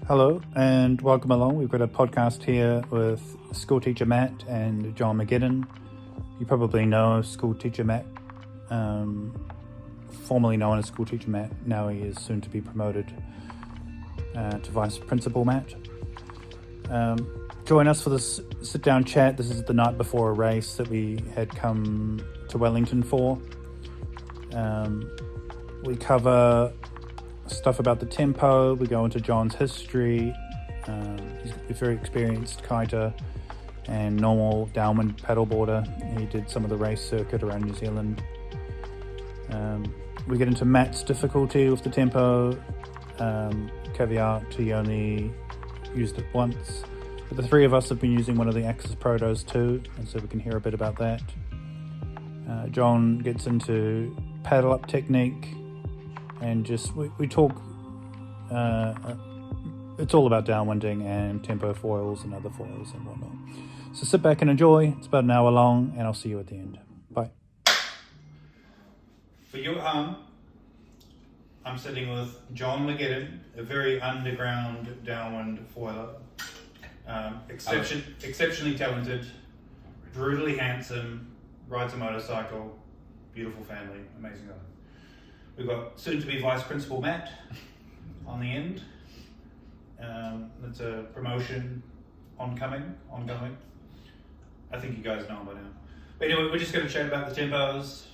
Hello and welcome along. We've got a podcast here with school teacher Matt and John Mcgettigan. You probably know school teacher Matt, formerly known as school teacher Matt. Now he is soon to be promoted to vice principal Matt. Join us for this sit-down chat. This is the night before a race that we had come to Wellington for. We cover stuff about the tempo. We go into John's history. He's a very experienced kiter and normal downwind paddleboarder. He did some of the race circuit around New Zealand. We get into Matt's difficulty with the tempo. Caveat, he only used it once. But the three of us have been using one of the Axis Protos too, and so we can hear a bit about that. John gets into paddle up technique, and just we talk. It's all about downwinding and tempo foils and other foils and whatnot. So sit back and enjoy. It's about an hour long, and I'll see you at the end. Bye. For you at home, I'm sitting with John Mcgettigan, a very underground downwind foiler. Exceptionally talented, brutally handsome, rides a motorcycle, beautiful family, amazing guy. We've got soon-to-be vice principal Matt on the end. It's a promotion ongoing. I think you guys know by now. But anyway, we're just going to chat about the tempos,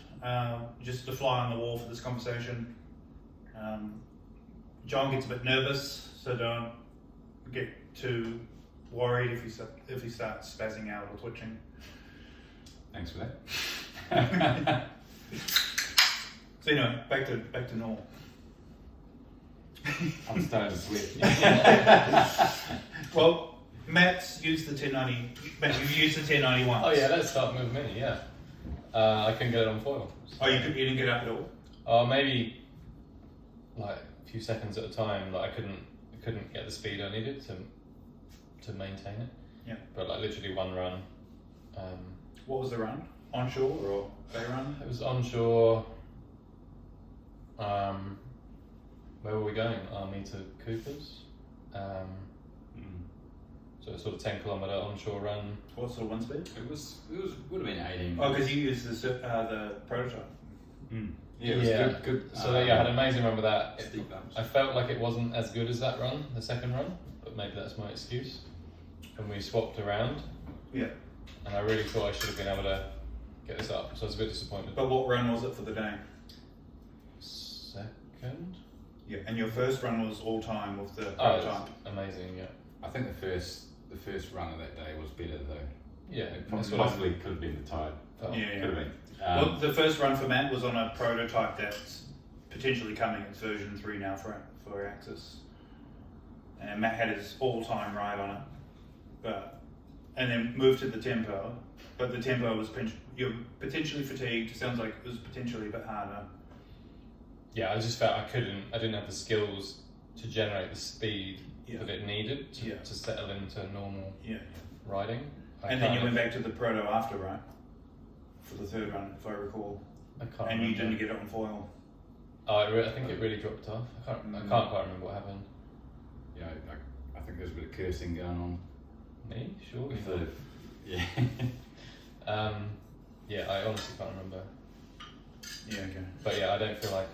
just to fly on the wall for this conversation. John gets a bit nervous, so don't get too worried if he starts spazzing out or twitching. Thanks for that. So anyway, back to normal. I'm starting to sweat. Well, Matt's used the 1090. Matt, you've used the 1091. Oh yeah, let's start with me. Yeah, I couldn't get it on foil. Oh, you didn't get up at all? Maybe like a few seconds at a time. Like I couldn't get the speed I needed to maintain it. Yeah. But like literally one run. What was the run? Onshore or bay run? It was onshore. Where were we going? Army to Coopers. So a sort of 10-kilometre onshore run. What sort of wind speed? It would have been 18. Oh, because you used the prototype. Yeah, it was good. So I had an amazing run with that. Steep bumps. I felt like it wasn't as good as that run, the second run, but maybe that's my excuse. And we swapped around. Yeah. And I really thought I should have been able to get this up, so I was a bit disappointed. But what run was it for the day? Second? Yeah, and your first run was all time with the Oh, prototype. amazing, yeah. I think the first run of that day was better though. Yeah, It that's what possibly could have been the tide. Yeah. Could have been. Well, the first run for Matt was on a prototype that's potentially coming. It's version 3 now for Axis. And Matt had his all-time ride on it, and then moved to the tempo. But the tempo was you're potentially fatigued. It sounds like it was potentially a bit harder. Yeah, I just felt I didn't have the skills to generate the speed Yeah. that it needed to Yeah. settle into normal Yeah. riding. And then you went back to the proto after, right? For the third run, if I recall. I can't And remember. you didn't get it on foil. Oh, I think it really dropped off. I can't quite remember what happened. Yeah, I think there's a bit of cursing going on. Me? Sure. With the, yeah. Yeah, I honestly can't remember. Yeah, okay. But yeah, I don't feel like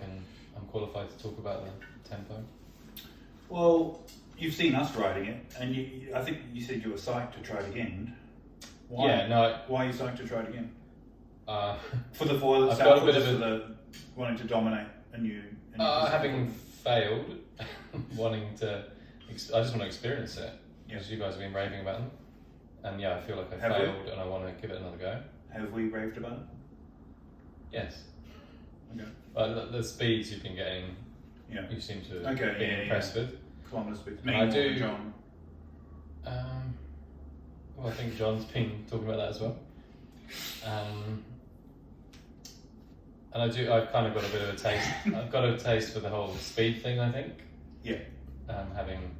I'm qualified to talk about the tempo. Well, you've seen us riding it, and I think you said you were psyched to try it again. Why? Yeah, no. Why are you psyched to try it again? For the foil I've itself, got a bit or of just for the wanting to dominate a new having failed, wanting to, I just want to experience it. Because you guys have been raving about them, and yeah, I feel like I failed, and I want to give it another go. Have we raved about it? Yes. Okay. But the speeds you've been getting, Yeah. you seem to be impressed with. Kilometre speed. I do. John. Well, I think John's been talking about that as well. And I've kind of got a bit of a taste. I've got a taste for the whole speed thing, I think. Yeah. Having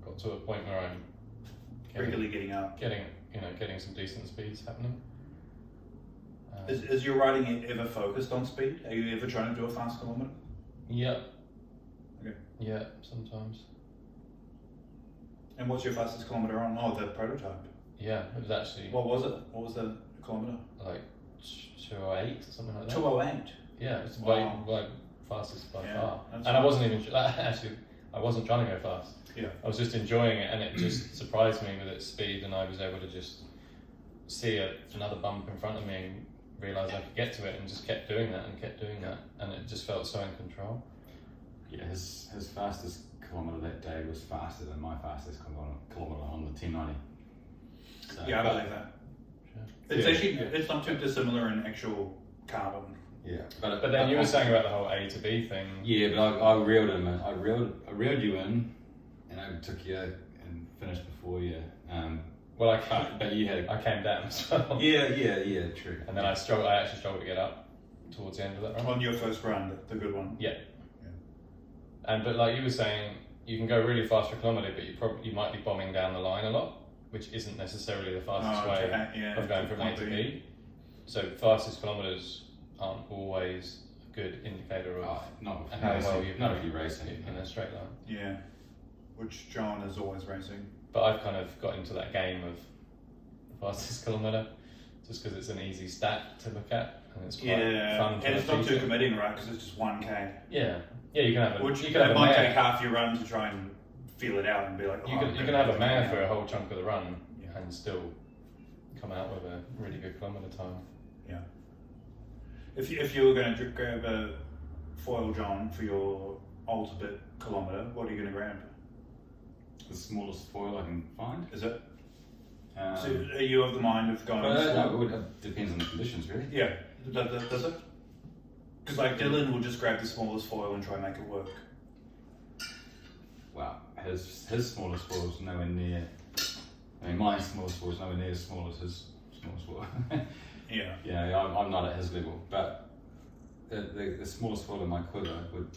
got to a point where I'm Regularly getting up. Getting some decent speeds happening. Is your riding ever focused on speed? Are you ever trying to do a fast kilometre? Yeah. Okay. Yeah, sometimes. And what's your fastest kilometre on? Oh, the prototype. Yeah, it was actually What was it? What was the kilometre? like 208 or something like that. 208. Yeah, it's Wow. way fastest by Yeah, far. that's And I wasn't even actually I wasn't trying to go fast. Yeah. I was just enjoying it, and it just surprised me with its speed, and I was able to just see another bump in front of me and realise I could get to it, and just kept doing that, and it just felt so in control. Yeah, his fastest kilometre that day was faster than my fastest kilometre on the 1090. So, Yeah, I believe that. Sure. It's Yeah, actually yeah. it's not too dissimilar in actual carbon. Yeah, But then you were saying about the whole A to B thing. Yeah, but I reeled him in. I reeled you in, and I took you and finished before you. Well, But you had. I came down as well. Yeah, true. And then I actually struggled to get up towards the end of that run. On your first run, the good one. Yeah. But like you were saying, you can go really fast for a kilometre, but you might be bombing down the line a lot, which isn't necessarily the fastest way of going from A to B. So fastest kilometres aren't always a good indicator of Not how well you've not if you're racing in a straight line. Yeah, which John is always racing. But I've kind of got into that game of the fastest kilometre, just because it's an easy stat to look at, and it's quite fun. And it's not too committing, right? Because it's just 1K. Yeah, you can have a. Which you can have a might mare. take half your run to try and feel it out and be like, You can have a mare for a whole chunk of the run and still come out with a really good kilometre time. Yeah. If you were going to grab a foil, John, for your ultimate kilometre, what are you going to grab? The smallest foil I can find. Is it? So are you of the mind of going? it depends on the conditions, really. Yeah. Does it? Because like Dylan will just grab the smallest foil and try and make it work. Wow, his smallest foil is nowhere near. I mean, my smallest foil is nowhere near as small as his smallest foil. Yeah. Yeah, I'm not at his level, but the smallest foil in my quiver would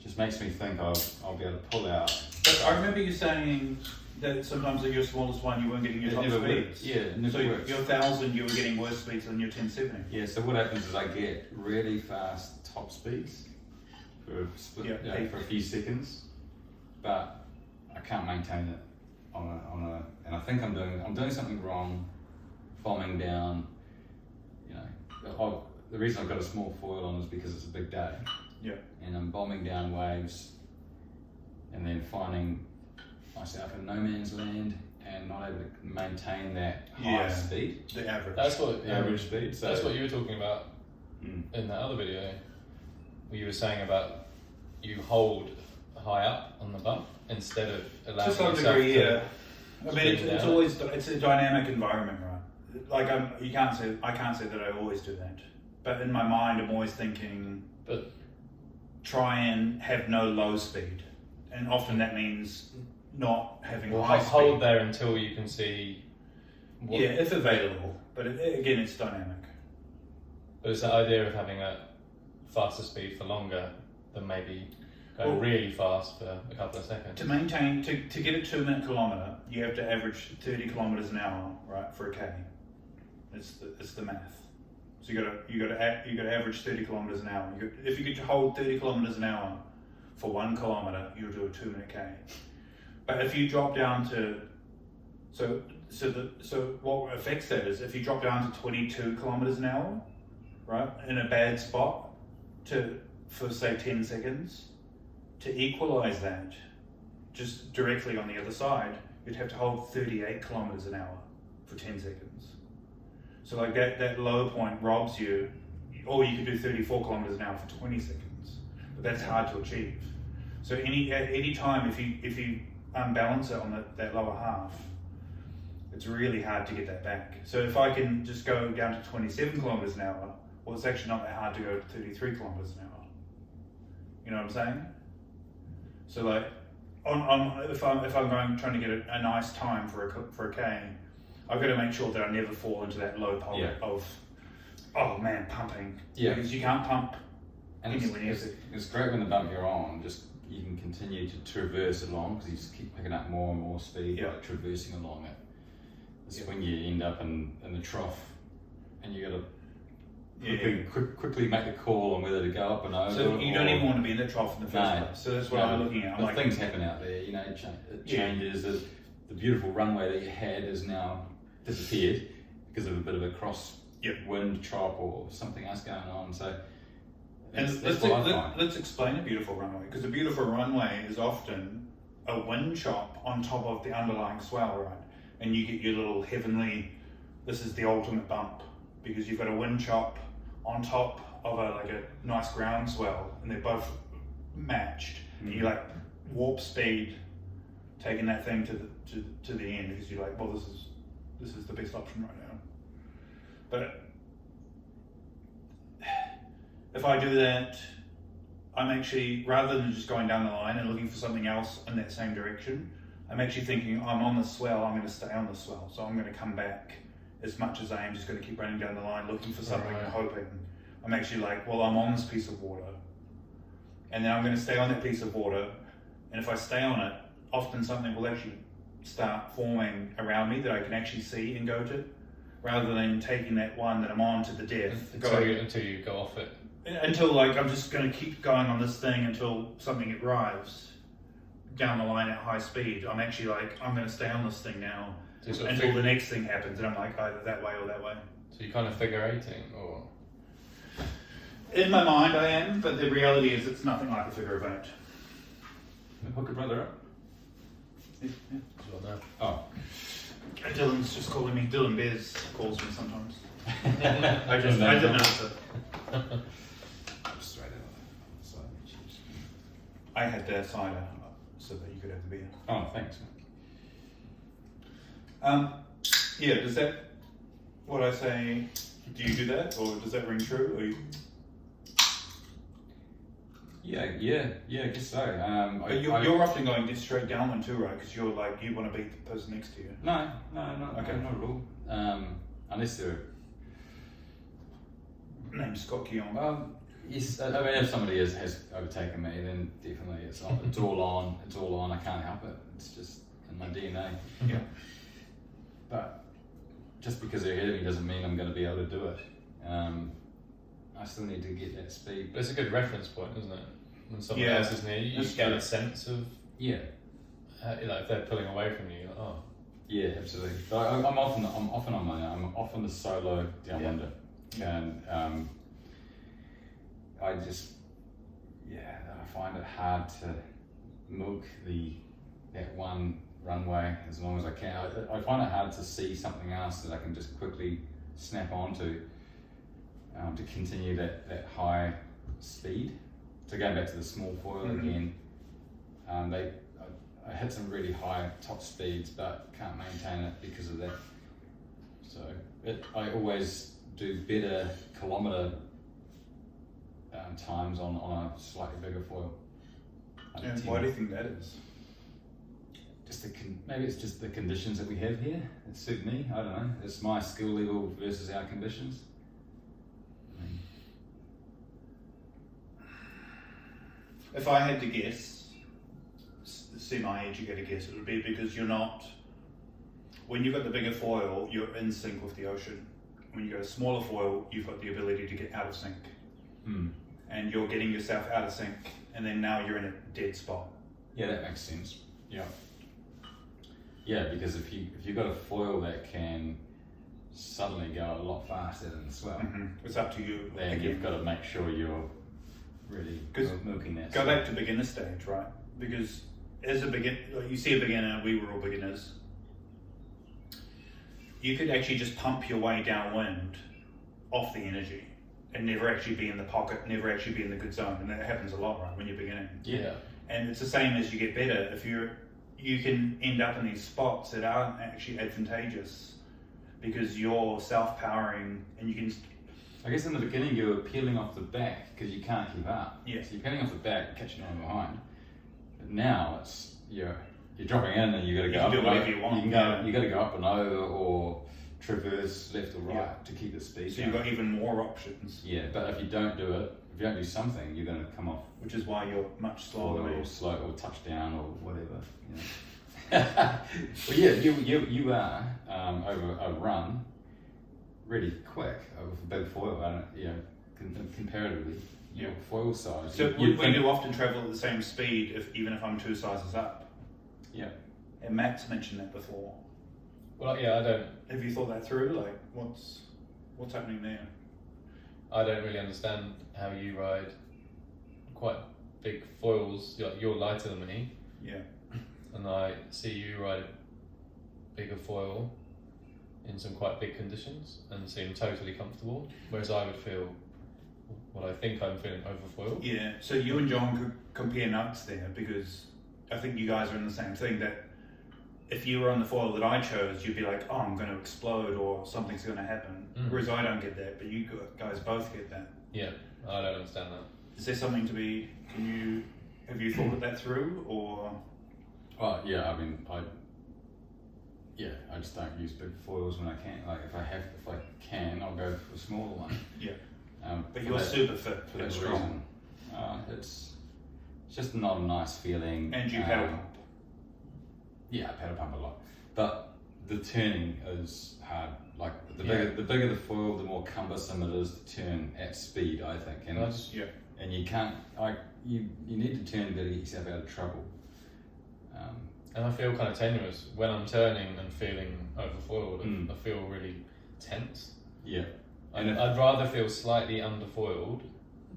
just makes me think I'll be able to pull out. But I remember you saying that sometimes at your smallest one you weren't getting your It top never speeds. works. Yeah, it never So works. your 1,000 you were getting worse speeds than your 1070. Yeah, so what happens is I get really fast top speeds for for a few seconds, but I can't maintain it and I think I'm doing something wrong, bombing down. You know, the reason I've got a small foil on is because it's a big day. Yeah. And I'm bombing down waves, and then finding myself in no man's land and not able to maintain that high speed. The average. That's what Average speed. So that's what you were talking about in that other video, where you were saying about you hold high up on the bump instead of allowing to some yourself degree, to yeah. I mean, it's down. always a dynamic environment, right? Like I can't say that I always do that, but in my mind, I'm always thinking, But try and have no low speed, and often that means not having well, high speed. hold there until you can see. Yeah, if available, but again, it's dynamic. But it's the idea of having a faster speed for longer than maybe going really fast for a couple of seconds. To maintain, to get a 2-minute kilometre, you have to average 30 kilometres an hour, right, for a K. It's the math. So you got to average 30 kilometres an hour. If you could hold 30 kilometres an hour for 1 kilometre, you'll do a 2-minute K. But if you drop down to so what affects that is if you drop down to 22 kilometres an hour, right, in a bad spot for say 10 seconds, to equalise that, just directly on the other side, you'd have to hold 38 kilometres an hour for 10 seconds. So like that low point robs you, or you could do 34 kilometres an hour for 20 seconds, but that's hard to achieve. So at any time if you unbalance it on that lower half, it's really hard to get that back. So if I can just go down to 27 kilometres an hour, well, it's actually not that hard to go to 33 kilometres an hour. You know what I'm saying? So like, if I'm trying to get a nice time for a K, I've got to make sure that I never fall into that low pocket of, oh man, pumping. Yeah. Because you can't pump and anywhere near it's great when the bump you're on, just you can continue to traverse along because you just keep picking up more and more speed by traversing along it. It's when you end up in the trough and you got to quickly make the call on whether to go up and over. So you don't even want to be in the trough in the first place. So that's what I'm looking at. But things happen out there, you know, it changes. The beautiful runway that you had has now disappeared because of a bit of a cross-wind chop or something else going on. So let's explain a beautiful runway, because a beautiful runway is often a wind chop on top of the underlying swell, right? And you get your little heavenly, this is the ultimate bump, because you've got a wind chop on top of a nice ground swell, and they're both matched. And you like warp speed, taking that thing to the end, because you're like, well, this is the best option right now. But if I do that, I'm actually, rather than just going down the line and looking for something else in that same direction, I'm actually thinking, I'm on the swell, I'm going to stay on the swell. So I'm going to come back as much as I am just going to keep running down the line, looking for something and hoping. I'm actually like, well, I'm on this piece of water, and then I'm going to stay on that piece of water. And if I stay on it, often something will actually start forming around me that I can actually see and go to, rather than taking that one that I'm on to the death. Until you go off it. Until I'm just going to keep going on this thing until something arrives down the line at high speed. I'm actually like, I'm going to stay on this thing now until the next thing happens, and I'm like, either that way or that way. So you're kind of figure eighting, or? In my mind I am, but the reality is it's nothing like a figure of eight. Hook a brother up. Yeah. Oh. Dylan's just calling me. Dylan Bez calls me sometimes. I didn't answer. Straight out. I had their cider so that you could have the beer. Oh, thanks. Yeah, does that, what I say, do you do that, or does that ring true? Or you... Yeah, I guess so. But you're often going this straight downwind too, right? Because you're like, you want to beat the person next to you. No, not at all. Unless they're... Name's Scott Keon. Yes, I mean, if somebody has overtaken me, then definitely it's all on. I can't help it. It's just in my DNA. Yeah. But just because they're ahead of me doesn't mean I'm going to be able to do it. I still need to get that speed. But it's a good reference point, isn't it? When someone else is near you, you get a sense of if they're pulling away from you. You're like, oh. Yeah, absolutely. So I'm often on my own. I'm often the solo downwinder. Yeah. And I find it hard to milk that one runway as long as I can. I find it hard to see something else that I can just quickly snap onto to continue that high speed. So going back to the small foil again, I hit some really high top speeds but can't maintain it because of that. So I always do better kilometre times on a slightly bigger foil. And why do you think that is? Maybe it's just the conditions that we have here that suit me. I don't know. It's my skill level versus our conditions. If I had to guess, semi-educated guess, it would be because you're not. When you've got the bigger foil, you're in sync with the ocean. When you got a smaller foil, you've got the ability to get out of sync. And you're getting yourself out of sync, and then now you're in a dead spot. Yeah, that makes sense. Yeah, because if you've got a foil that can suddenly go a lot faster than the swell, it's up to you. Then again. You've got to make sure you're really milking that. Go back to beginner stage, right? Because as a beginner, you see a beginner, we were all beginners. You could actually just pump your way downwind off the energy and never actually be in the pocket, never actually be in the good zone. And that happens a lot, right, when you're beginning. Yeah. And it's the same as you get better. You can end up in these spots that aren't actually advantageous because you're self-powering and you can... I guess in the beginning you're peeling off the back because you can't keep up. Yes. So you're peeling off the back, catching on behind. But now it's you're dropping in and you got to go up. You can do whatever you want. You got to go up and over or traverse left or right to keep the speed. So you've got even more options. Yeah, but if you don't do it, if you don't do something, you're going to come off. Which is why you're much slower. Or slow, or touchdown, or whatever. You know. Well, yeah, you are over a run really quick with a big foil, and comparatively, foil size. So we do often travel at the same speed, even if I'm 2 sizes up. Yeah. And Matt's mentioned that before. Well, yeah, I don't. Have you thought that through? Like, what's happening there? I don't really understand how you ride quite big foils. You're lighter than me. Yeah. And I see you ride a bigger foil in some quite big conditions and seem totally comfortable, whereas I would feel what I think I'm feeling overfoiled. Yeah, so you and John could compare notes there, because I think you guys are in the same thing, that if you were on the foil that I chose, you'd be like, oh, I'm going to explode or something's going to happen. Whereas I don't get that, but you guys both get that. Yeah, I don't understand that. Is there something to be, have you thought that through, or? Well, yeah, I mean, I just don't use big foils when I can. Like, if I can, I'll go for a smaller one. Yeah. But you're super fit for that reason. It's just not a nice feeling. And you paddle pump. Yeah, I paddle pump a lot. But the turning is hard. Like, the bigger the foil, the more cumbersome it is to turn at speed, I think. And and you can't, you need to turn to get yourself out of trouble. And I feel kind of tenuous when I'm turning and feeling overfoiled. I feel really tense. Yeah. And I'd rather feel slightly underfoiled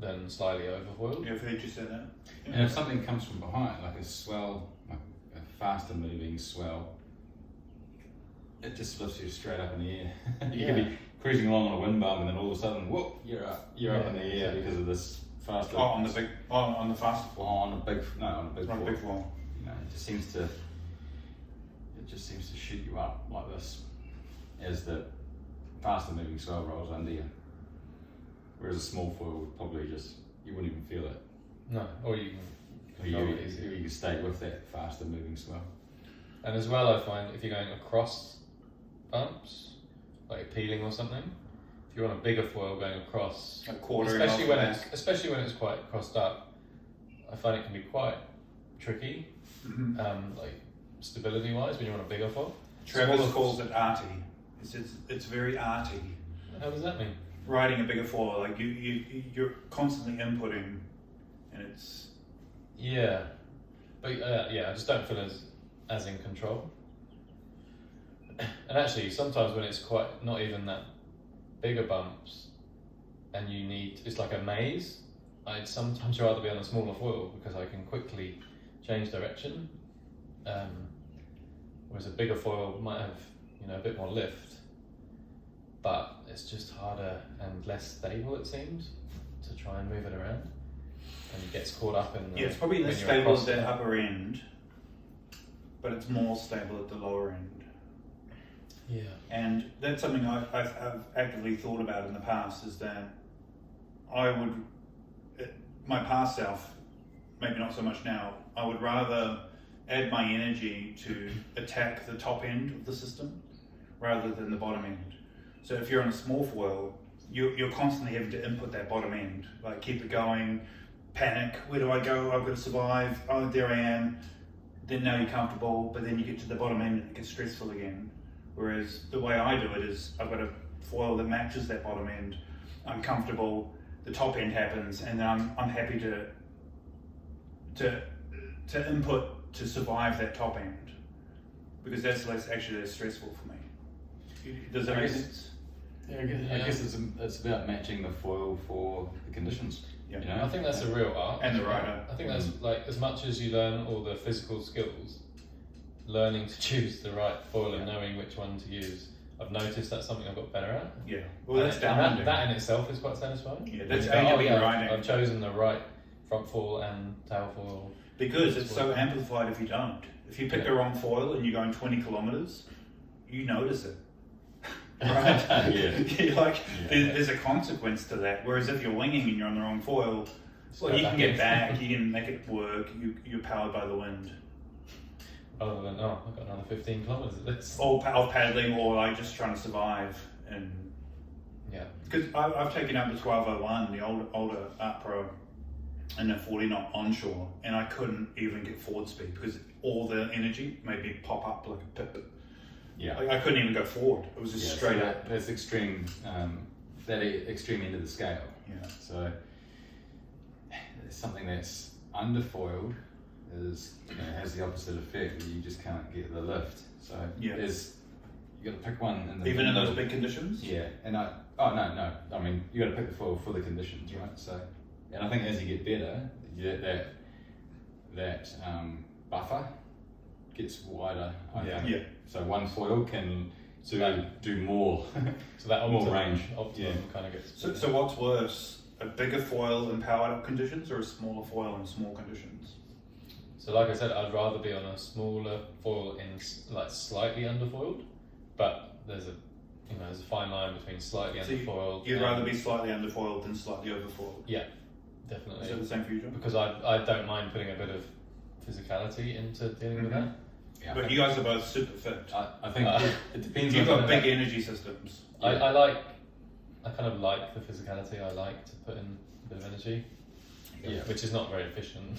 than slightly overfoiled. Yeah, I've heard you say that. Yeah. And if something comes from behind, like a swell, like a faster moving swell, it just lifts you straight up in the air. You could be cruising along on a wind bump, and then all of a sudden, whoop, you're up in the air because of this faster. On the fast. On a big wall. You know, it just seems to shoot you up like this as the faster moving swell rolls under you. Whereas a small foil would probably you wouldn't even feel it. No, or you can control it easier. You can stay with that faster moving swell. And as well, I find if you're going across bumps, like peeling or something, if you're on a bigger foil going across, especially when it's quite crossed up, I find it can be quite tricky, like stability wise when you're on a bigger foil. Travis calls it arty. It's very arty. How does that mean? Riding a bigger foil, like you're constantly inputting, and it's but I just don't feel as in control. And actually, sometimes when it's quite not even that bigger bumps, and it's like a maze, I'd sometimes rather be on a smaller foil because I can quickly change direction. Whereas a bigger foil might have a bit more lift, but it's just harder and less stable, it seems, to try and move it around, and it gets caught up in it's probably less stable at the upper end, but it's more stable at the lower end. Yeah. And that's something I've actively thought about in the past, is that my past self, maybe not so much now, I would rather add my energy to attack the top end of the system rather than the bottom end. So if you're on a small foil, you're constantly having to input that bottom end, like keep it going, panic, where do I go, I've got to survive, oh there I am, then now you're comfortable, but then you get to the bottom end and it gets stressful again. Whereas the way I do it is I've got a foil that matches that bottom end, I'm comfortable, the top end happens, and then I'm happy to input to survive that top end, because that's less stressful for me. Does that make sense? Yeah, I guess it's about matching the foil for the conditions. I think that's a real art. And the rider. I think that's like, as much as you learn all the physical skills, learning to choose the right foil and knowing which one to use, I've noticed that's something I've got better at. Yeah. Well, that's downwinding. That in itself is quite satisfying. Yeah, that's riding. I've chosen the right front foil and tail foil. Because it's so amplified if you don't. If you pick the wrong foil and you're going 20 kilometers, you notice it. Right? There's a consequence to that. Whereas if you're winging and you're on the wrong foil, you can get back, you can make it work, you're powered by the wind. Other than, I've got another 15 kilometers of this. Or paddling, or like just trying to survive. And because I've taken up the 1201, the older Art Pro, and the 40 knot onshore, and I couldn't even get forward speed because all the energy made me pop up like a pip. Yeah. I couldn't even go forward. It was just straight up. That's extreme. That extreme end of the scale. Yeah. So something that's underfoiled is has the opposite effect. You just can't get the lift. So there's you got to pick one. Even in those big conditions. Yeah, and no. I mean, you got to pick the foil for the conditions, right? So, and I think as you get better, that buffer gets wider. I think. Yeah. So one foil can do more. So that more range. Optimum kind of gets. So what's worse, a bigger foil in powered up conditions or a smaller foil in small conditions? So like I said, I'd rather be on a smaller foil in like slightly underfoiled, but there's a fine line between slightly underfoiled. You'd rather be slightly underfoiled than slightly overfoiled. Yeah, definitely. Is that the same for you, John? Because I don't mind putting a bit of physicality into dealing with that. Yeah, but you guys are both super fit. I think it depends. You've got big energy systems. I kind of like the physicality. I like to put in a bit of energy, which is not very efficient.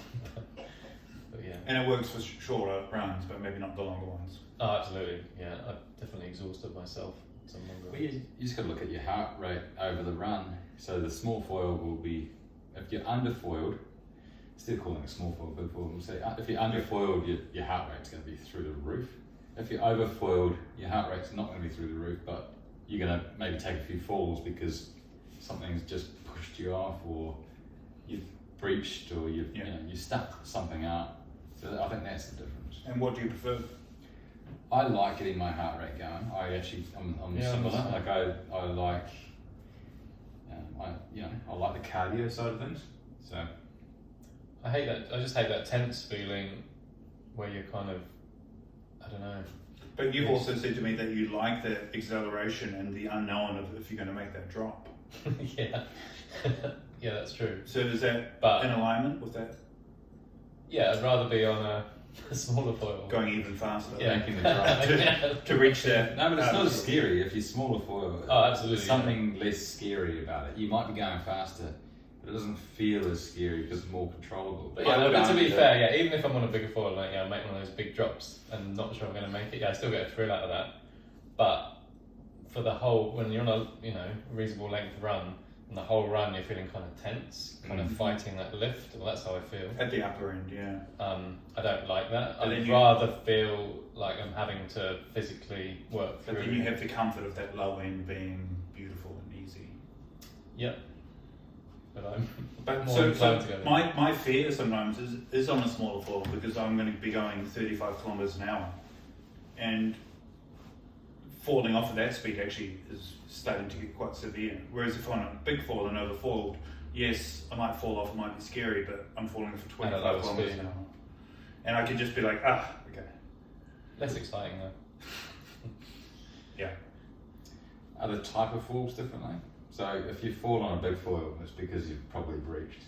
But yeah. And it works for shorter runs, but maybe not the longer ones. Oh, absolutely. Yeah, I've definitely exhausted myself some longer runs. You just got to look at your heart rate over the run. So the small foil will be, if you're underfoiled, instead of calling it small foil, big foil, we'll say if you're underfoiled, your heart rate's going to be through the roof. If you're overfoiled, your heart rate's not going to be through the roof, but you're going to maybe take a few falls because something's just pushed you off, or you've breached, or you stuck something out. So I think that's the difference. And what do you prefer? I like getting my heart rate going. I'm similar. Like I like, I like the cardio side of things. So I hate that. I just hate that tense feeling where you're kind of, I don't know. But you've also said to me that you like the acceleration and the unknown of if you're going to make that drop. Yeah. Yeah, that's true. So is that in alignment with that? Yeah, I'd rather be on a smaller foil. Going even faster. Yeah. Making the drop. to reach that. No, but it's not as scary if you're smaller foil. Oh, absolutely. There's something less scary about it. You might be going faster, but it doesn't feel as scary because it's more controllable. But to be fair, even if I'm on a bigger foil, I make one of those big drops and not sure I'm going to make it, I still get a thrill out of that. But for the whole, when you're on a reasonable length run, and the whole run you're feeling kind of tense, kind of fighting that lift. Well, that's how I feel. At the upper end, yeah. I don't like that. I'd rather feel like I'm having to physically work through. But then you have the comfort of that low end being beautiful and easy. Yep. But I'm my fear sometimes is on a smaller foil because I'm going to be going 35 kilometers an hour, and falling off at that speed actually is starting to get quite severe. Whereas if I'm on a big foil and overfoiled, yes, I might fall off, it might be scary, but I'm falling for 25 kilometers an hour. And I could just be like, okay. Less exciting though. Yeah. Are the type of foils differently? So if you fall on a big foil, it's because you've probably breached.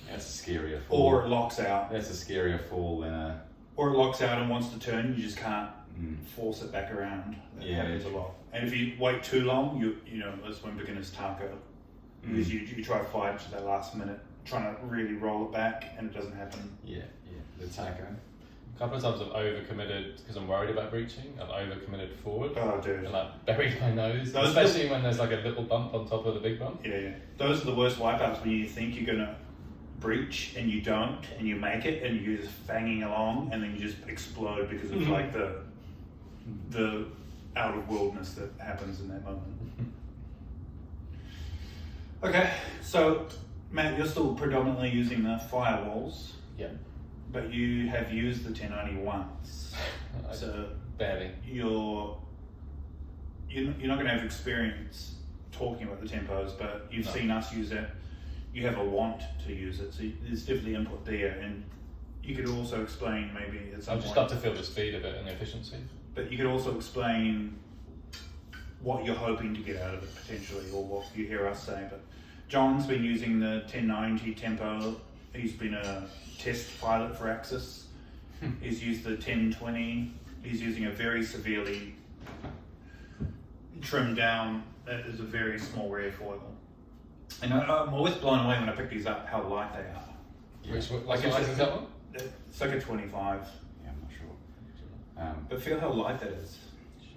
That's a scarier fall. Or it locks out. That's a scarier fall than a... Or it locks out and wants to turn, you just can't force it back around. That happens a lot. And if you wait too long, that's when beginners taco. Because you try to fight to that last minute, trying to really roll it back, and it doesn't happen. Yeah, the taco. A couple of times I've overcommitted because I'm worried about breaching. I've overcommitted forward. Oh, dude. And buried my nose, especially when there's like a little bump on top of the big bump. Yeah. Those are the worst wipeouts when you think you're gonna breach and you don't, and you make it, and you're just fanging along, and then you just explode because of like the out of worldness that happens in that moment. Okay, so Matt, you're still predominantly using the firewalls. Yeah. But you have used the 1090 once. So barely. You're not going to have experience talking about the tempos, but you've seen us use it. You have a want to use it, so there's definitely input there. And you could also explain maybe at some I'd just point, love to feel the speed of it and the efficiency. but you could also explain what you're hoping to get out of it potentially, or what you hear us say. But John's been using the 1090 tempo. He's been a test pilot for Axis. He's used the 1020. He's using a very severely trimmed down. That is a very small rare foil. And I'm always blown away when I pick these up how light they are. Yeah. Which size is that one? It's like a 25. Yeah, I'm not sure. But feel how light that is.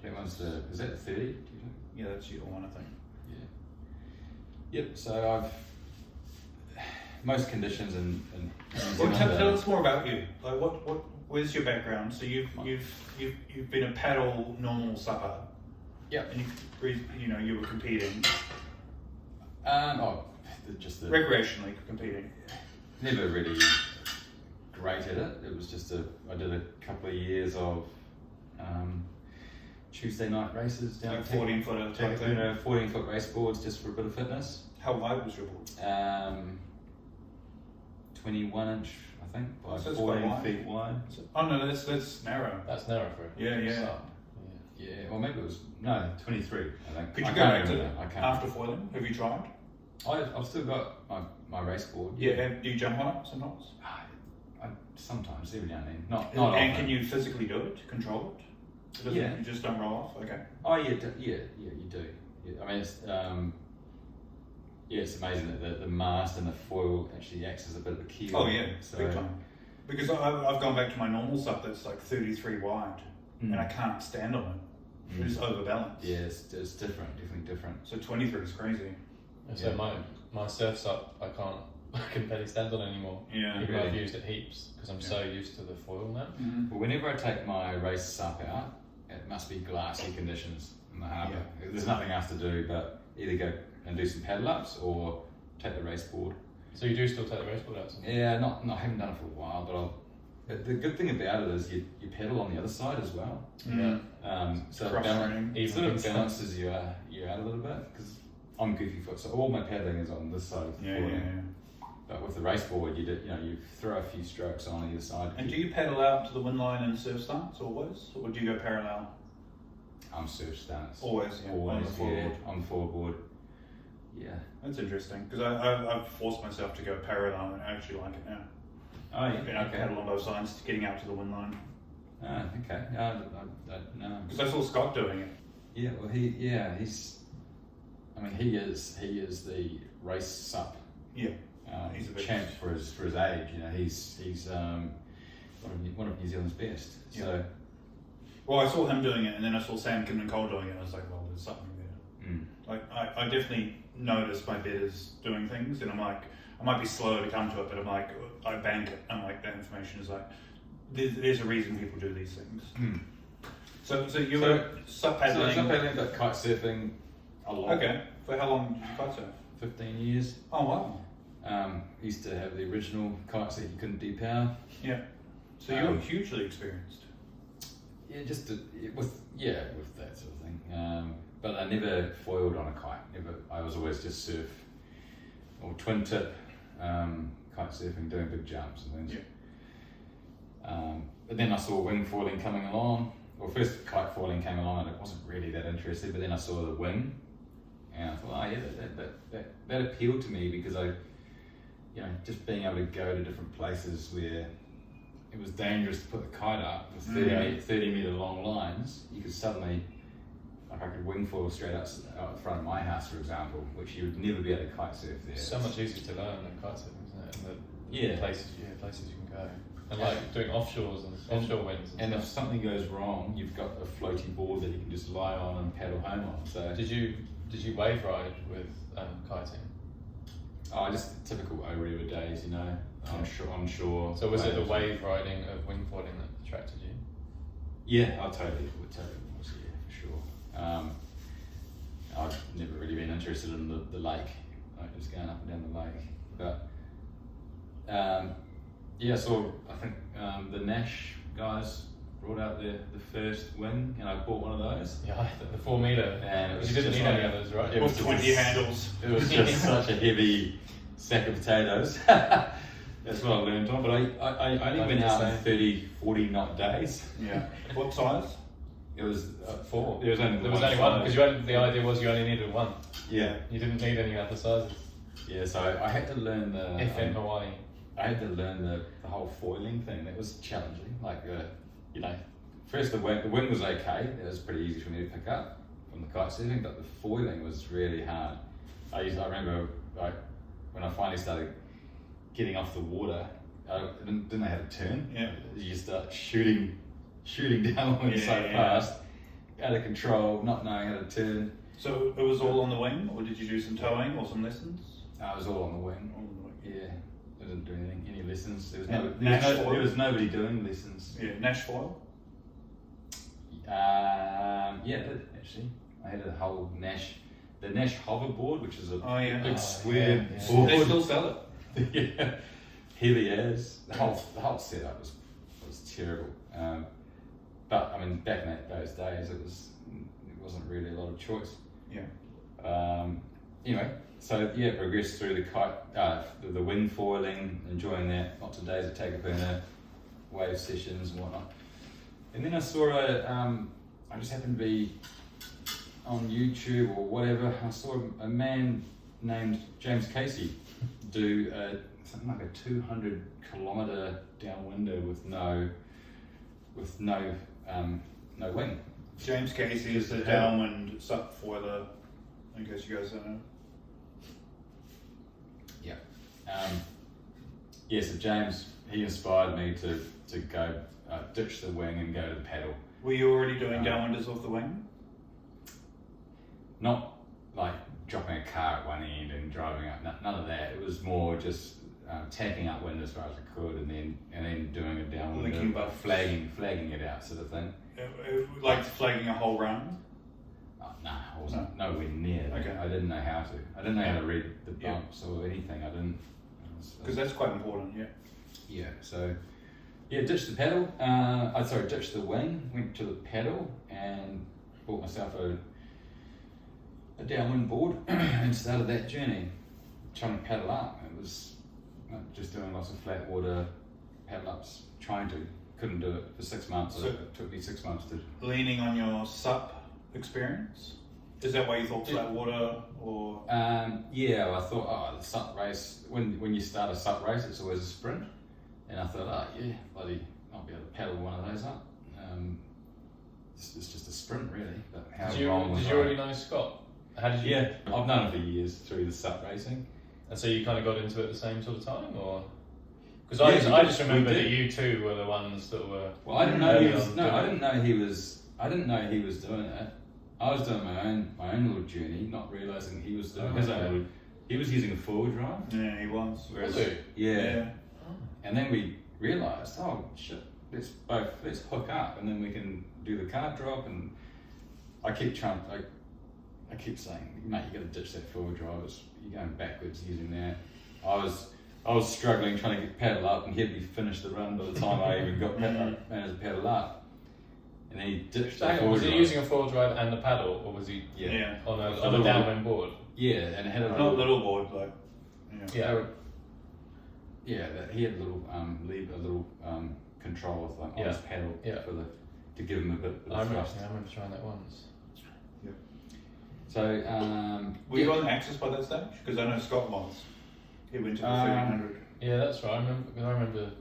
That one's is that 30? Do you think? Yeah, that's your one, I think. Yeah. Yep. So most conditions in Well, tell us more about you. Like, where's your background? So you've been a paddle normal supper. Yep. And you were competing. Recreationally competing. Never really great at it. It was just I did a couple of years of Tuesday night races down like 14-foot type thing. 14-foot race boards just for a bit of fitness. How wide was your board? 21 inch, I think, by so 14 feet wide. Oh no, that's narrow. That's narrow for it. Yeah, well maybe it was 23. I think. Could you go back to that after foiling? Have you tried? I've still got my race board. Yeah, do you jump on it sometimes? I sometimes, every now and then. Not and often. Can you physically do it? Control it? Yeah. You just don't roll off. Okay. Oh yeah, you do. Yeah, I mean it's it's amazing that the mast and the foil actually acts as a bit of a keel. Oh yeah, big time. Because I've gone back to my normal stuff that's like 33 wide, and I can't stand on it. It's overbalanced. Yeah, it's different, definitely different. So 23 is crazy. So my surf's up, I can barely stand on anymore. Yeah, even though I've used it heaps because I'm so used to the foil now. Mm-hmm. Well, whenever I take my race sup out, it must be glassy conditions in the harbour. Yeah. There's nothing else to do but either go and do some paddle ups or take the race board. So you do still take the race board out? Yeah, I haven't done it for a while, but the good thing about it is you pedal on the other side as well. Yeah. So it sort of balances you out a little bit because I'm goofy foot, so all my paddling is on this side of the board. Yeah. But with the race board, you throw a few strokes on either side. And do you paddle out to the wind line and surf stance always, or do you go parallel? I'm surf stance. Always, yeah. Always, on the forward. On forward. Yeah. That's interesting because I've forced myself to go parallel and I actually like it now. Oh yeah. I paddle on both sides, getting out to the wind line. Ah, okay. No. Because I saw Scott doing it. Yeah. Well, he's. I mean, he is the race sup. Yeah. He's a big champ for his age. He's one of New Zealand's best. Yeah. So. Well, I saw him doing it, and then I saw Sam Kim and Cole doing it, and I was like, well, there's something there. Like, I definitely notice my betters doing things, and I'm like, I might be slow to come to it, but I'm like, I bank it. I'm like, that information is like, there's a reason people do these things. So you were sup paddling. So sup paddling, but kite surfing a lot. Okay. For how long did you kite surf? 15 years. Oh wow. Used to have the original kites that you couldn't depower. Yeah. So you were hugely experienced. Yeah, with that sort of thing. But I never foiled on a kite. I was always just surf or twin tip kite surfing, doing big jumps and things. Yeah. But then I saw wing foiling coming along. Well, first kite foiling came along, and it wasn't really that interested. But then I saw the wing, and I thought, that appealed to me because just being able to go to different places where it was dangerous to put the kite up with 30 metre long lines. You could suddenly, I could wing foil straight out the front of my house, for example, which you would never be able to kite surf there. So much easier to learn than kite surfing, isn't it? And the places you can go. And like doing offshores and offshore winds. And if something goes wrong, you've got a floaty board that you can just lie on and paddle home on. So did you wave ride with kiting? Oh, just typical O-River days, on shore. So was it the wave riding of wing foiling that attracted you? Yeah, I totally was, yeah, for sure. I've never really been interested in the lake, like just going up and down the lake. But so I think the Nash guys brought out the first wing, and I bought one of those. Yeah, the 4 metre. And it was you didn't need any others, right? It was 20 handles. It was just such a heavy sack of potatoes. That's what I learned on. But I only went out in 30, 40 knot days. Yeah. What size? It was 4. There was only one because the idea was you only needed one. Yeah. You didn't need any other sizes. Yeah. So I had to learn the. If in Hawaii. I had to learn the whole foiling thing. That was challenging. Like first the wing was okay. It was pretty easy for me to pick up from the kite surfing, but the foiling was really hard. I remember when I finally started getting off the water, I didn't know how to turn. Yeah. You start shooting downwind so fast, out of control, not knowing how to turn. So it was all on the wing, or did you do some towing or some lessons? I was all on the wing. All on the wing. Yeah, I didn't do any lessons. There was, And there was nobody doing lessons. Yeah, Nash foil. Yeah, I did actually. I had the Nash hoverboard, which is a big square board. They still sell it. Yeah, heavy as. The whole setup was terrible. But I mean, back in those days, it wasn't really a lot of choice. Yeah. Anyway, so yeah, progressed through the kite, the wing foiling, enjoying that. Lots of days at Takapuna, wave sessions and whatnot. And then I saw I just happened to be on YouTube or whatever. I saw a man named James Casey do something like a 200-kilometer downwinder with no wing. James Casey is the downwind sup foiler, in case you guys don't know. Yeah. So James, he inspired me to go ditch the wing and go to the paddle. Were you already doing downwinders off the wing? Not like dropping a car at one end and driving up. None of that. It was more just tacking up wind as far as I could, and then doing a downwind, flagging it out, sort of thing. Like flagging a whole run? No, I wasn't nowhere near that. Okay. I didn't know how to. I didn't know how to read the bumps or anything. I didn't. Because that's quite important, yeah. Yeah, so ditched the paddle. Ditched the wing, went to the paddle, and bought myself a downwind board and started that journey, trying to paddle up. It was just doing lots of flat water paddle ups, couldn't do it for 6 months. So it took me 6 months to. Leaning on your sup experience? Is that why you thought flat water, or? I thought, the sup race, when you start a sup race, it's always a sprint. And I thought, I'll be able to paddle one of those up. It's just a sprint, really. But how did you already know Scott? How did you? Yeah, I've known him for years through the sup racing. And so you kind of got into it at the same sort of time, or? Because I just remember that you two were the ones that were. Well, I didn't know he was. No, I didn't know he was. I didn't know he was doing it. I was doing my own little journey, not realizing he was doing his own little. He was using a forward drive. Yeah, he was. Whereas, yeah. And then we realised, oh shit, let's hook up, and then we can do the card drop. And I keep saying, mate, you got to ditch that forward drive. You're going backwards using that. I was struggling trying to get paddle up, and he'd be finished the run by the time I even got managed to paddle up. And then he ditched the forward drive. Was he using a forward drive and the paddle, or was he on a downwind board? Yeah, and it had a little board, like. Yeah, he had a little control on his paddle to give him a bit of thrust. I remember trying that once. Yeah. So were you on Axis by that stage? Because I know Scott was. He went to the 1300. Yeah, that's right. I remember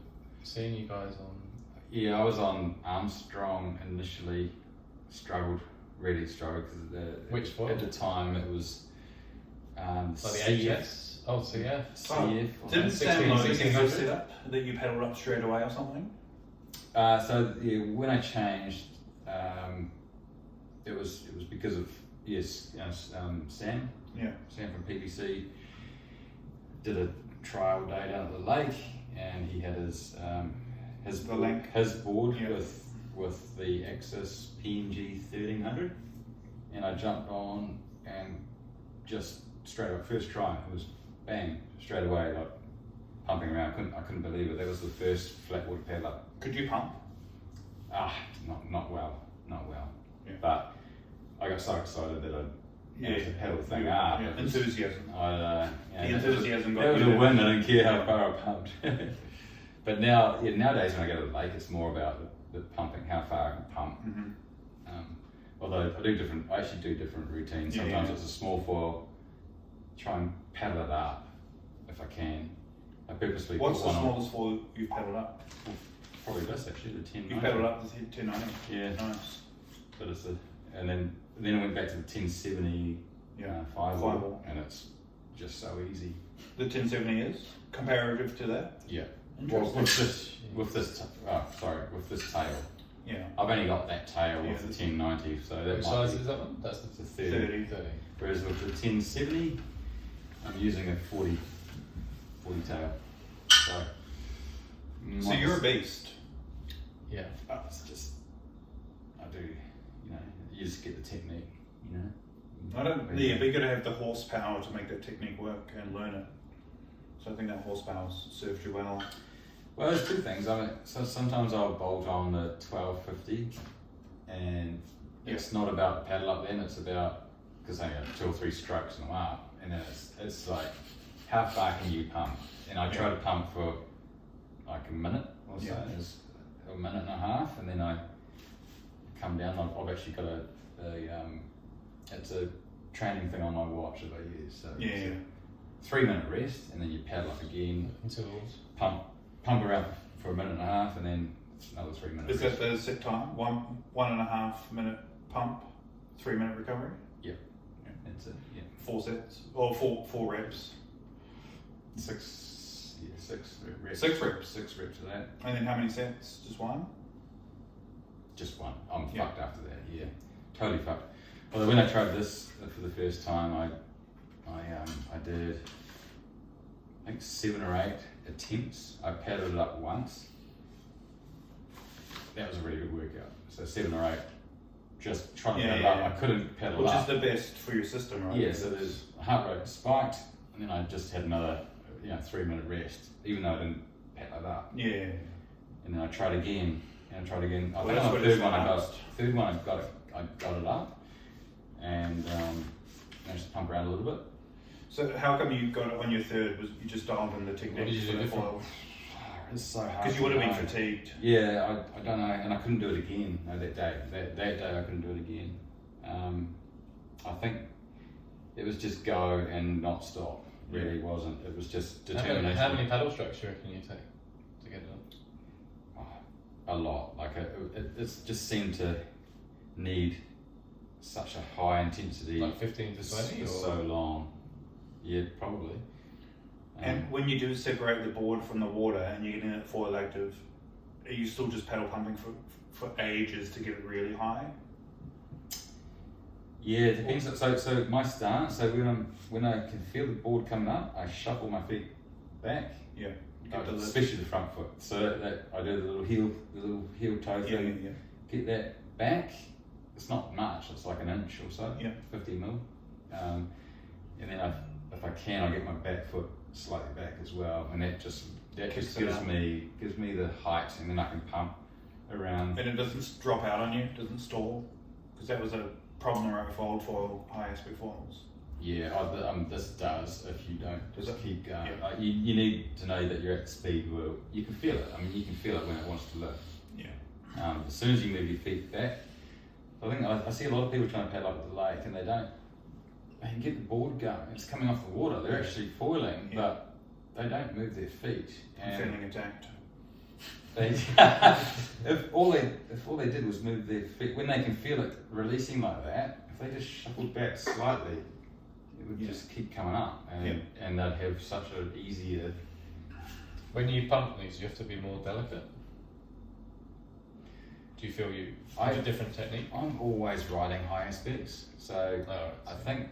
seeing you guys on. Yeah, I was on Armstrong initially. Really struggled because which foil? At the time it was the HS. Oh, CF. CF. Didn't Sam Logan have a setup that you paddled up straight away or something? When I changed, it was because of Sam. Yeah. Sam from PPC did a trial day down at the lake, and he had his board with the Axis PNG 1300, and I jumped on and just straight up first try it was bang straight away, like pumping around. I couldn't believe it. That was the first flat water paddle up. Could you pump? Not well. Yeah. But I got so excited that I managed to paddle the thing up. Yeah. Enthusiasm. The enthusiasm got you. It was a win. I didn't care how far I pumped. But nowadays when I go to the lake, it's more about the pumping, how far I can pump. Mm-hmm. Although I actually do different routines. Sometimes it's a small foil, try and paddle it up if I can. I purposely. What's the smallest foil you've paddled up? Probably this actually, the 1090. You paddled up the 1090? Yeah. Nice. But it's and then I went back to the 1070 fireball, and it's just so easy. The 1070 is comparative to that? Yeah. Well, with this tail, Yeah. I've only got that tail with the 1090, so that Which might size be, is that one? That's the it's a 30. 30. Whereas with the 1070, I'm using a 40 tail. So you're a beast. Yeah. It's just, I do, you know, you just get the technique, you know. I don't. Yeah, but you got to have the horsepower to make that technique work and learn it. So I think that horsepower served you well. Well, there's two things. I mean, so sometimes I'll bolt on the 1250, and it's not about paddle up then. It's about, because I have 2 or 3 strokes and I'm up, and then it's like, how far can you pump? And I try to pump for like a minute or so, just a minute and a half, and then I come down. I've actually got a it's a training thing on my watch that I use. So it's a 3-minute rest, and then you paddle up again, Intervals. pump around for a minute and a half, and then another 3 minutes. Is that the set time? 1.5 minute pump, 3-minute recovery. Yep. That's it. Yeah. 4 sets or 4 reps. 6 reps. 6 reps. 6 reps of that. And then how many sets? Just 1? Just 1. I'm fucked after that. Yeah, totally fucked. Well, when I tried this for the first time, I did, I think 7 or 8 attempts. I paddled it up once. That was a really good workout. So 7 or 8, just trying to paddle up. I couldn't paddle up. Which is the best for your system, right? Yeah. So there's heart rate spiked, and then I just had another 3-minute rest, even though I didn't paddle it up. Yeah. And then I tried again, and I tried again. I Well, think on the that's third one I got it up, and managed to pump around a little bit. So how come you got it on your third? Was you just dialed in the technique? What did you do different? It's so hard. Because you would have been fatigued. Yeah, I don't know, and I couldn't do it again. No, that day I couldn't do it again. I think it was just go and not stop. Really wasn't. It was just determination. How many paddle strokes do you reckon you take to get it on? A lot. Like it's just seemed to need such a high intensity. Like 15 to 20 for or so long. Yeah, probably. And when you do separate the board from the water and you get in at full elective, are you still just paddle pumping for ages to get it really high? Yeah, it depends. So my stance. So when I can feel the board coming up, I shuffle my feet back. Yeah. Especially the front foot. So that I do the little heel toe thing. Yeah. Get that back. It's not much. It's like an inch or so. Yeah. 50 mil. And then if I can, I get my back foot slightly back as well, and that just gives me the height, and then I can pump around. And it doesn't drop out on you. Doesn't stall, because that was a problem with old foil high aspect foils. Yeah, this does if you don't just keep going. Yeah. You need to know that you're at speed where you can feel it. I mean, you can feel it when it wants to lift. Yeah. As soon as you move your feet back, I think I see a lot of people trying to paddle up at the lake and they can get the board going. It's coming off the water. They're actually foiling, but they don't move their feet. I'm feeling attacked. If all they did was move their feet, when they can feel it releasing like that, if they just shuffled back slightly, it would just keep coming up, and they'd have such an easier. When you pump these, you have to be more delicate. Do you feel you have a different technique? I'm always riding high aspects, so I think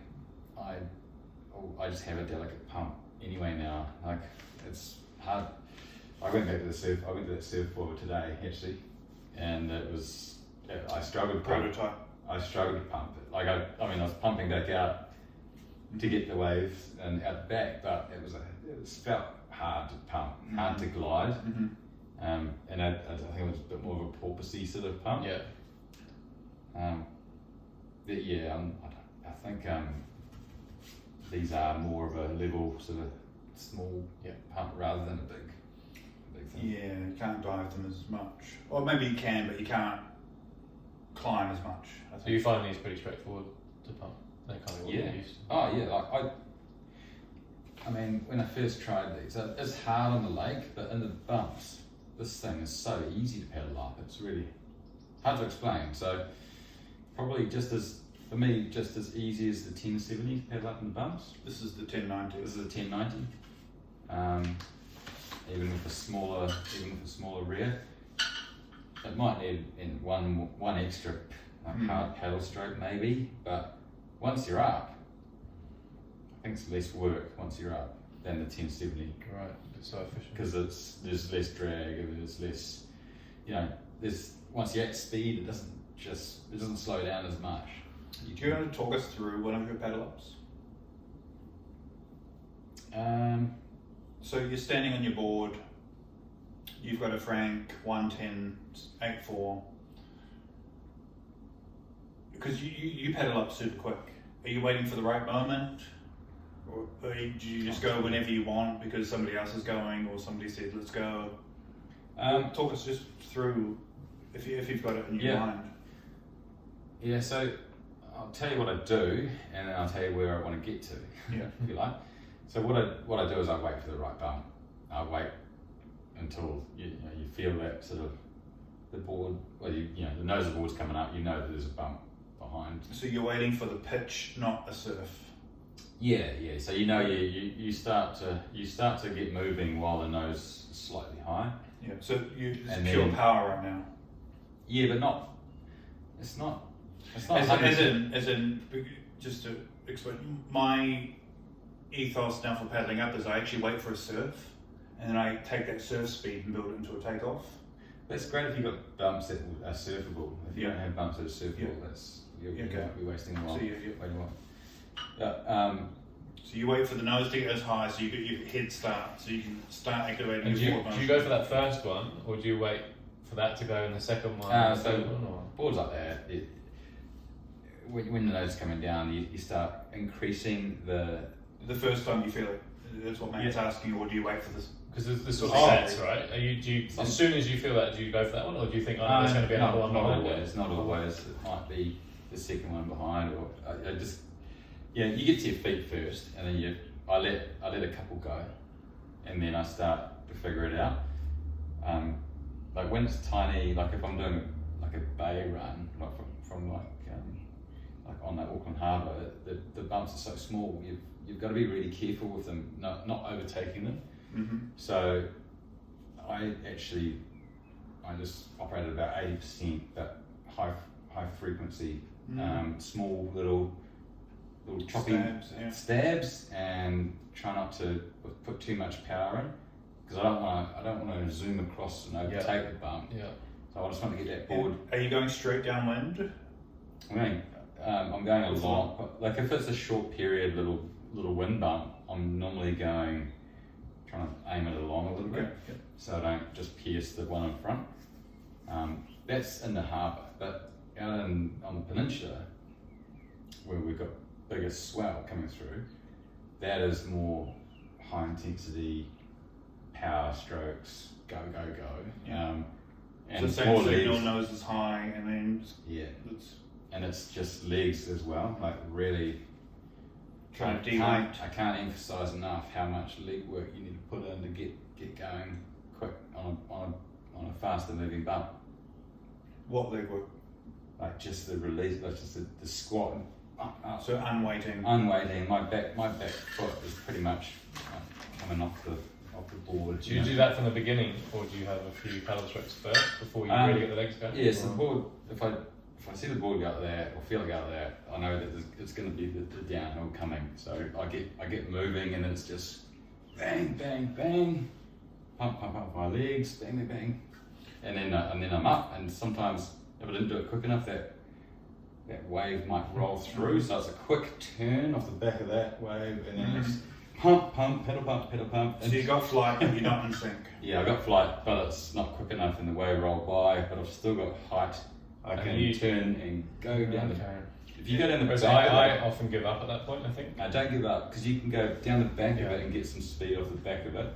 I just have a delicate pump anyway now. Like it's hard. I went back to the surf. I went to that surf board today actually, and it was. I struggled to pump. I struggled to pump it. Like I was pumping back out to get the waves and out the back, but it felt hard to pump, hard to glide. Mm-hmm. And I think it was a bit more of a porpoisey sort of pump. Yeah. I think these are more of a level sort of small pump rather than a big thing. Yeah, you can't dive them as much. Or maybe you can, but you can't climb as much. I think. So you find these pretty straightforward to pump? They're kind of what you're used to. Oh yeah, like I mean, when I first tried these, it's hard on the lake, but in the bumps, this thing is so easy to paddle up. It's really hard to explain. So probably just as easy as the 1070 to paddle up in the bumps. This is the 1090. This is a 1090. Even with a smaller rear. it might need in one extra hard paddle stroke maybe, but once you're up, I think it's less work once you're up than the 1070. Right, it's so efficient. Because there's less drag, and there's less, once you're at speed, it doesn't slow down as much. Do you want to talk us through one of your paddle ups? So you're standing on your board, you've got a Frank 110 8.4. Because you paddle up super quick. Are you waiting for the right moment? Or do you just go whenever you want because somebody else is going or somebody said let's go? Talk us just through if you've got it in your mind. Yeah, so I'll tell you what I do and then I'll tell you where I want to get to. Yeah. If you like. So what I do is I wait for the right bump. I wait until you feel that sort of the board, the nose of the board's coming up. You know that there's a bump behind. So you're waiting for the pitch, not a surf. Yeah. So you start to get moving while the nose is slightly high. Yeah. So it's pure power right now. Yeah, but not. It's not. As in, just to explain, my ethos now for paddling up is I actually wait for a surf, and then I take that surf speed and build it into a takeoff. That's great if you've got bumps that are surfable. If you don't have bumps that are surfable, you might be wasting a while. So you wait for the nose to get as high, so you get your head start, so you can start activating. And do you go for that first one, or do you wait for that to go in the second one? Boards like that. When the nose is coming down, you start increasing the first time you feel it. That's what Matt's asking, or do you wait for this? Because there's sort of sets, right? As soon as you feel that, do you go for that one, or do you think, there's going to be another one behind it? It's not always. It might be the second one behind, or you get to your feet first, and then I let a couple go, and then I start to figure it out. Like when it's tiny, like if I'm doing like a bay run, like from on that Auckland Harbour, the bumps are so small. You've got to be really careful with them, not overtaking them. Mm-hmm. So I just operate at about 80%, but high frequency, small little choppy stabs, and try not to put too much power in, because I don't want to zoom across and overtake the bump. Yeah. So I just want to get that board. Are you going straight downwind? I'm going along. Like if it's a short period, little wind bump, I'm normally trying to aim it along a little bit, so I don't just pierce the one in front. That's in the harbour, but out on the peninsula, where we've got bigger swell coming through, that is more high intensity power strokes, go. Yeah. And so same signal, nose is high, and then and it's just legs as well, like really trying to de-weight. I can't emphasise enough how much leg work you need to put in to get going quick on a faster moving bump. What leg work? Like just the release, like just the squat and up. So unweighting. My back foot is pretty much coming off the board. Do you do that from the beginning, or do you have a few paddle strokes first before you really get the legs going? Yes, the board. If I see the board go out there or feel it go out there, I know that it's going to be the downhill coming. So I get moving, and it's just bang, bang, bang, pump my legs, bang, bang, bang, and then I'm up. And sometimes if I didn't do it quick enough, that wave might roll through. So it's a quick turn off the back of that wave, and then it's pump, pedal pump. So you got flight, but you're not in sync. Yeah, I got flight, but it's not quick enough, and the wave rolled by. But I've still got height. I can turn and go down the. If you go down the back, I often give up at that point. I think. I don't give up, because you can go down the back of it and get some speed off the back of it,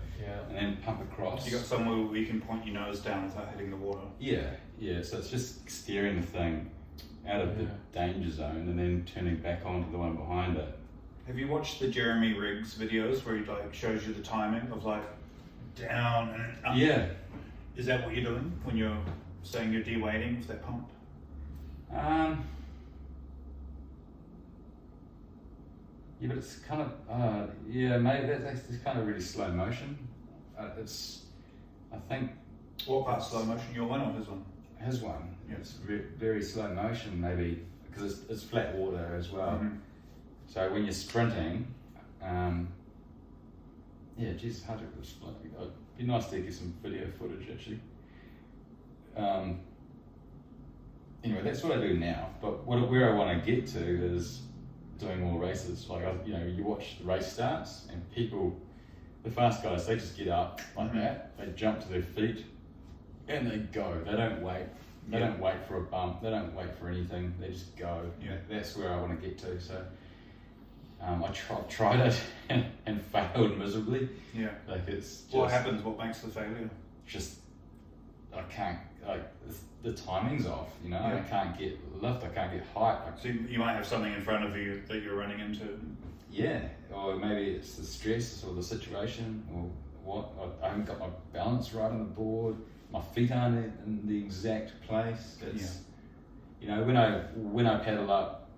and then pump across. You got somewhere where you can point your nose down without hitting the water. Yeah. So it's just steering the thing out of the danger zone and then turning back onto the one behind it. Have you watched the Jeremy Riggs videos where he shows you the timing of down and up? Yeah. Is that what you're doing when you're saying you're de-weighting with that pump? Yeah, but it's kind of maybe that's kind of really slow motion. I think. What part slow motion? Your one or his one? his one. Yeah. It's very slow motion, maybe because it's flat water as well. Mm-hmm. So when you're sprinting, geez, hard to explain. It'd be nice to get some video footage actually. Anyway, that's what I do now. But where I want to get to is doing more races. Like you watch the race starts and people, the fast guys, they just get up like that. They jump to their feet and they go. They don't wait. They don't wait for a bump. They don't wait for anything. They just go. Yeah. That's where I want to get to. So I tried it and failed miserably. Yeah. Like it's just, what happens? What makes the failure? Just I can't, like the timing's off. I can't get lift. I can't get height. So you might have something in front of you that you're running into. Yeah, or maybe it's the stress or the situation or what. I haven't got my balance right on the board. My feet aren't in the exact place. It's when I paddle up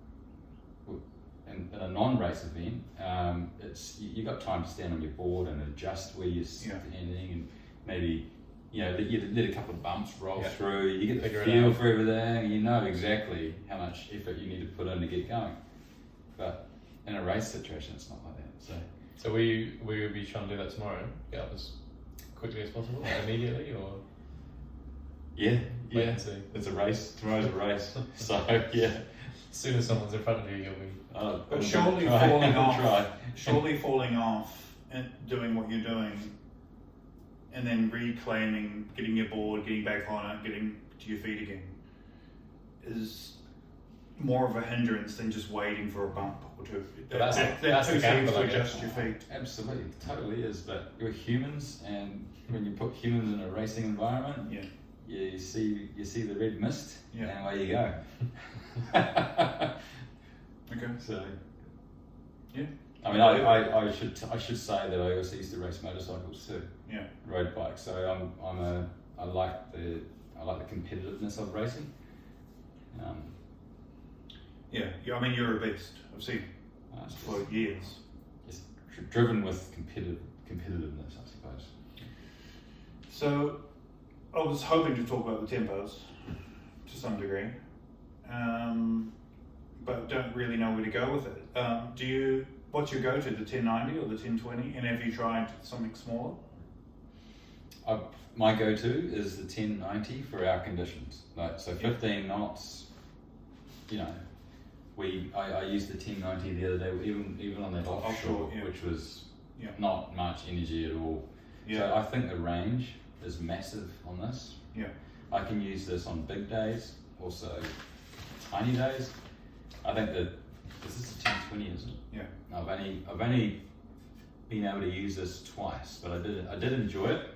in a non-race event, it's you got time to stand on your board and adjust where you're standing and maybe you let a couple of bumps roll through. You get the feel for everything, and you know exactly how much effort you need to put in to get going. But in a race situation, it's not like that. So we will be trying to do that tomorrow. Get up as quickly as possible, immediately, or wait and see. It's a race. Tomorrow's a race. So as soon as someone's in front of you, you'll be. But surely falling off and doing what you're doing, and then reclaiming, getting your board, getting back on it, getting to your feet again, is more of a hindrance than just waiting for a bump or two. That's two the gamble, seconds I to guess. adjust your feet. Absolutely, totally is. But we're humans, and when you put humans in a racing environment, you see the red mist, and away you go. Okay. So, yeah. I mean, I should say that I also used to race motorcycles too. Yeah. Road bikes. So I like the competitiveness of racing. I mean, you're a beast. I've seen for years. It's driven with competitiveness, I suppose. So, I was hoping to talk about the tempos to some degree, but don't really know where to go with it. What's your go-to, the 1090 or the 1020? And have you tried something smaller? My go-to is the 1090 for our conditions. Like 15 knots. I used the 1090 the other day, even on that offshore, which was not much energy at all. Yeah. So I think the range is massive on this. Yeah. I can use this on big days, also tiny days. I think that this is a 1020, isn't it? Yeah. I've only been able to use this twice, but I did enjoy it.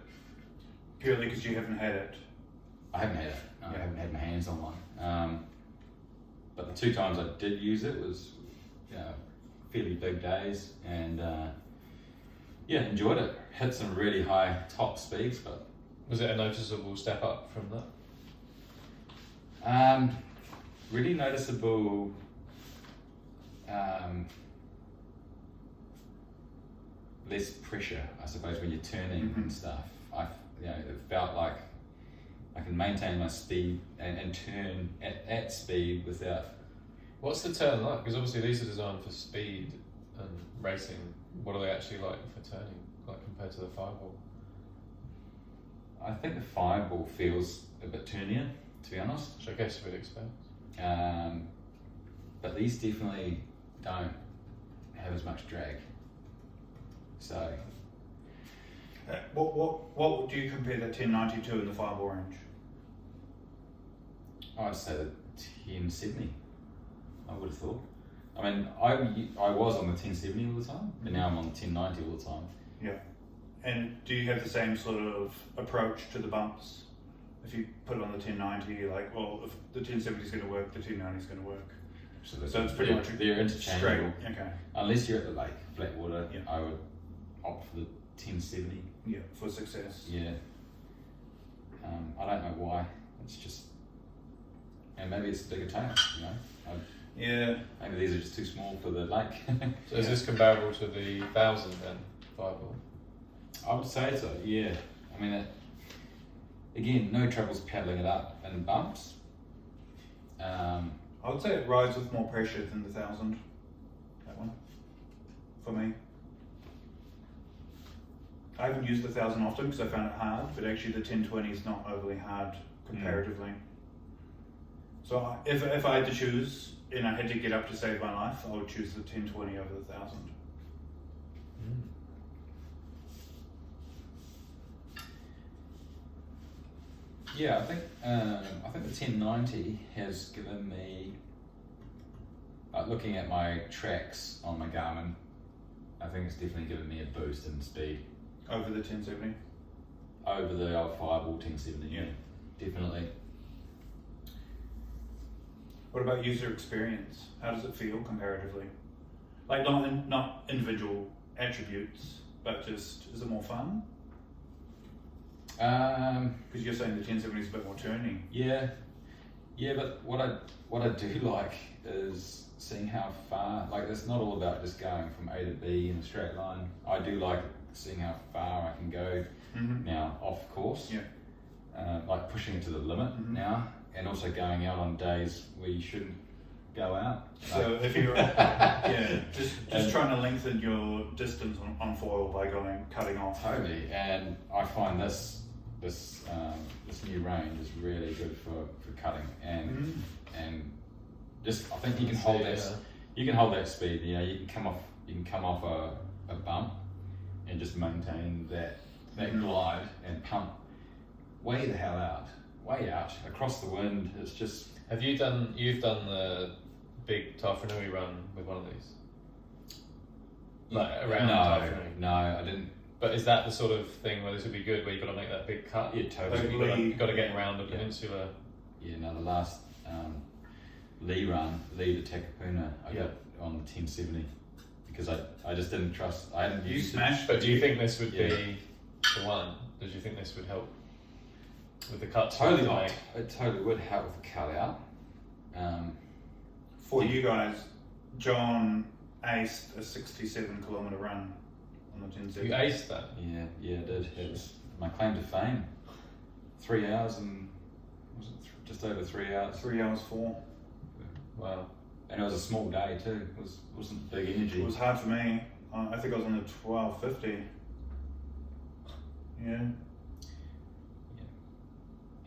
Purely because you haven't had it. I haven't had it. No, I haven't had my hands on one. But the two times I did use it was fairly big days, and enjoyed it. Hit some really high top speeds, but was it a noticeable step up from that? Really noticeable. Less pressure, I suppose, when you're turning and stuff. It felt like I can maintain my speed and turn at speed without. What's the turn like? Because obviously these are designed for speed and racing. What are they actually like for turning, like compared to the fireball? I think the fireball feels a bit turnier, to be honest. Which I guess you would expect. But these definitely don't have as much drag. So. What do you compare the 1090 to in the fireball range? I'd say the 1070. I would have thought. I mean, I was on the 1070 all the time, but now I'm on the 1090 all the time. Yeah. And do you have the same sort of approach to the bumps? If you put it on the 1090, you're like, well, if the 1070 is going to work, the 1090 is going to work. So it's pretty much they're interchangeable. Straight. Okay. Unless you're at the lake, flat water, I would opt for the 1070. Yeah, for success. Yeah. I don't know why. It's just, and maybe it's a bigger tail. Maybe these are just too small for the lake. So is this comparable to the 1000 then fireball? I would say so. Yeah. I mean, again, no troubles paddling it up in bumps. I would say it rides with more pressure than the 1000. That one, for me. I haven't used the 1000 often because I found it hard, but actually the 1020 is not overly hard comparatively. So if I had to choose and I had to get up to save my life, I would choose the 1020 over the 1000. Yeah, I think the 1090 has given me, looking at my tracks on my Garmin, I think it's definitely given me a boost in speed. Over the 1070? Over the old Fireball 1070, yeah, definitely. What about user experience? How does it feel comparatively? Like not individual attributes, but just, is it more fun? Because you're saying the 1070 is a bit more turny. Yeah, but what I do like is seeing how far. Like, it's not all about just going from A to B in a straight line. I do like seeing how far I can go now off course. Yeah. Like pushing it to the limit now, and also going out on days where you shouldn't go out. So if you're just trying to lengthen your distance on foil by cutting off. Totally, and I find this new range is really good for cutting and just, I think you can hold that speed. You know, you can come off a bump and just maintain that glide and pump way the hell out, way out across the wind. It's just. You've done the big Tawhanui run with one of these? Like around Tawhanui? No, I didn't. But is that the sort of thing where this would be good, where you've got to make that big cut? Yeah, totally. You've got to get around the peninsula. Yeah, no, the last Lee to Takapuna, I got on the 1070 because I just didn't trust. I hadn't You used smashed. But do you think this would be the one? Did you think this would help with the cut? Totally not. It totally would help with the cut out. For you guys, John aced a 67 kilometre run on the 1070. You aced that? Yeah, I did. It was my claim to fame. 3 hours and just over 3 hours. 3 hours 4. Wow. And it was a small day too. It wasn't big energy. It was hard for me. I think I was on the 1250. Yeah.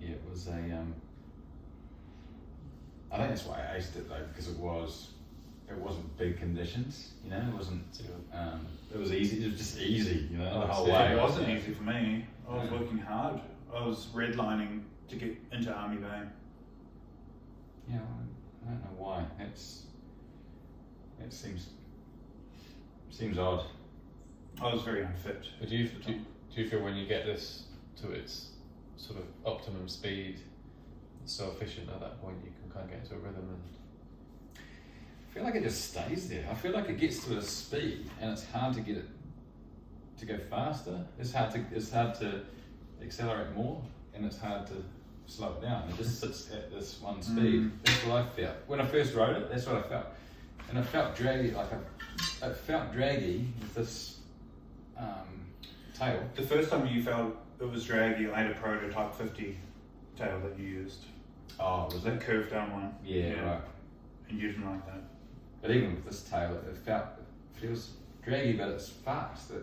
Yeah, it was a. I think that's why I aced it though, because it wasn't big conditions. You know, it wasn't. It was easy. It was just easy. You know, the whole way. It wasn't easy for me. I was working hard. I was redlining to get into Army Bay. Yeah, I don't know why. It seems odd. I was very unfit. But do you feel when you get this to its sort of optimum speed, it's so efficient at that point, you can kind of get into a rhythm and. I feel like it just stays there. I feel like it gets to a speed and it's hard to get it to go faster. It's hard to accelerate more, and it's hard to slow it down. It just sits at this one speed. That's what I felt when I first rode it. That's what I felt, and it felt draggy. It felt draggy with this tail. The first time you felt it was draggy, I had a prototype 50 tail that you used. Oh, was that it? curved down one? Yeah, right. And you didn't like that. But even with this tail, it feels draggy, but it's fast. I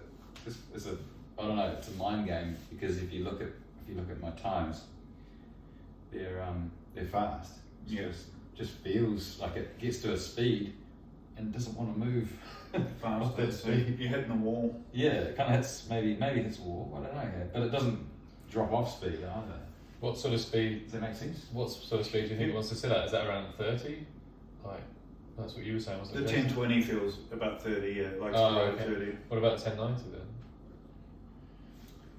don't know. It's a mind game, because if you look at my times, they're fast. It's just feels like it gets to a speed and doesn't want to move fast. That speed. You're hitting the wall. Yeah, it kind of hits maybe hits a wall. I don't know, but it doesn't drop off speed either. What sort of speed? Does that make sense? What sort of speed do you think it wants to sit at? Is that around 30? Like, that's what you were saying, wasn't it? The 1020 feels about 30, yeah, like okay. 30. What about 1090 then?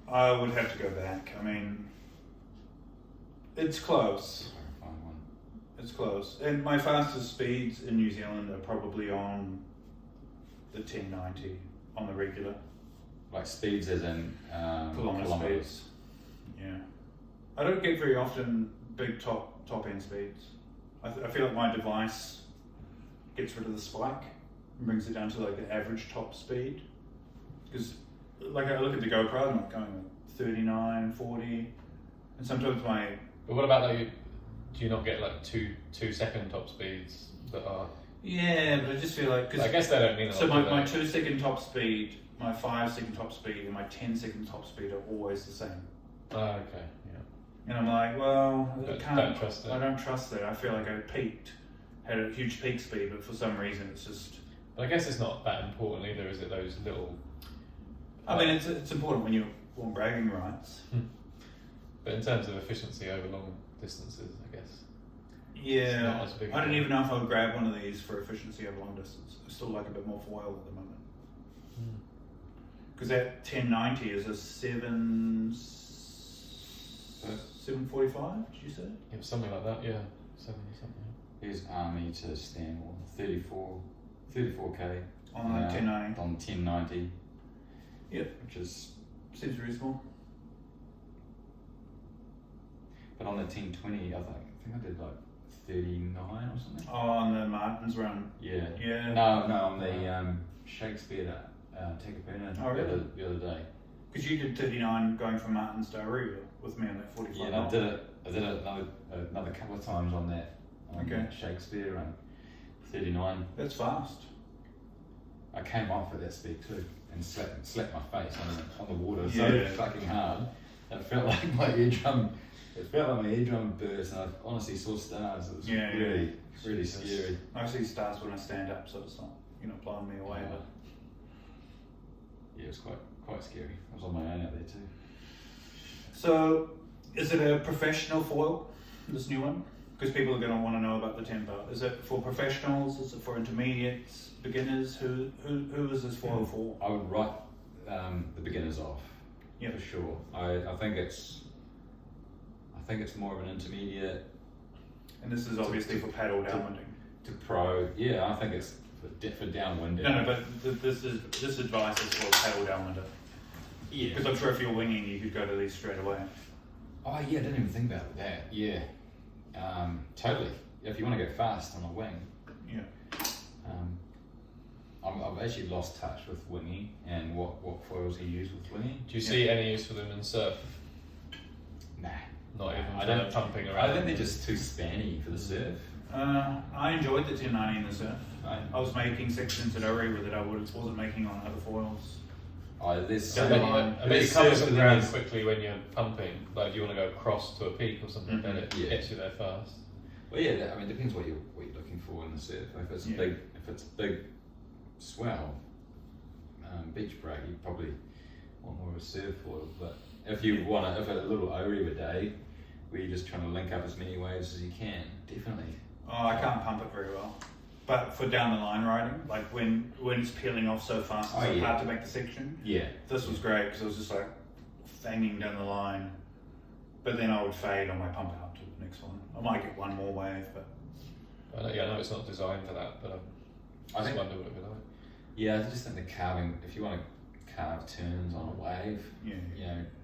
I would have to go back. I mean, it's close. It's close. And my fastest speeds in New Zealand are probably on the 1090 on the regular. Like speeds as in kilometres. Speeds. Yeah. I don't get very often big top end speeds. I feel like my device gets rid of the spike and brings it down to like the average top speed. Because like I look at the GoPro, I'm like going 39, 40. And sometimes But what about like, do you not get like 2-second top speeds that are? Yeah, but I just feel like, I guess they don't mean a lot. So my 2-second top speed, my 5-second top speed, and my 10-second top speed are always the same. Oh, okay, yeah. And I'm like, well, I don't trust it. I don't trust that. I feel like I had a huge peak speed, but for some reason it's just. But I guess it's not that important either, is it? Those little. I mean, it's important when you want bragging rights. But in terms of efficiency over long distances, I guess. Yeah, not as big I don't even know if I would grab one of these for efficiency over long distance. I still like a bit more foil at the moment. Because that 1090 is a 745, did you say? Yeah, something like that, yeah. 70 something. Here's Army to Stanmore, 34k. On the 1090? On 1090. Yep. Which is... Seems reasonable. But on the 1020, I think I did like 39 or something. Oh, on the Martins run? Yeah. Yeah. No, on the Shakespeare Tekapuna the other day. Because you did 39 going from Martins to Aruba with me on that 45. Yeah, and I did it another couple of times on that Shakespeare run. 39. That's fast. I came off at that speed too and slapped my face on the water so fucking hard. It felt like my eardrum. It felt like my eardrum burst, and I honestly saw stars. It was really scary. I see stars when I stand up, so it's not blowing me away. But yeah, it was quite scary. I was on my own out there too. So, is it a professional foil? This new one? Because people are going to want to know about the tempo. Is it for professionals? Is it for intermediates, beginners? Who is this foil for? I would write the beginners off. Yeah, for sure. I think it's more of an intermediate. And this is obviously for paddle downwinding. To pro, yeah. I think it's for downwinding. No, but this advice is for paddle downwinder. Yeah. Because I'm sure if you're winging, you could go to these straight away. Oh yeah, I didn't even think about that. Yeah. Totally. If you want to go fast on a wing. Yeah. I've actually lost touch with winging and what foils you use with winging. Do you see any use for them in surf? Nah. Not even pumping around. I think they're just too spanny for the surf. I enjoyed the 1090 in the surf. I was making sections at Ori with it. I wasn't making on other foils. Oh, there's it covers the ground quickly when you're pumping. Like if you want to go across to a peak or something, then it gets you there fast. Well, yeah. I mean, it depends what you're looking for in the surf. If it's big swell, beach break, you probably want more of a surf foil. But if a little Ori a day, where you're just trying to link up as many waves as you can, definitely. Oh, I can't pump it very well. But for down the line riding, like when it's peeling off so fast, it's hard to make the section. Yeah. This was great because it was just like fanging down the line. But then I would fade on my pump out to the next one. I might get one more wave, but. I know it's not designed for that, but I just wonder what it would be like. Yeah, I just think the carving, if you want to carve turns on a wave,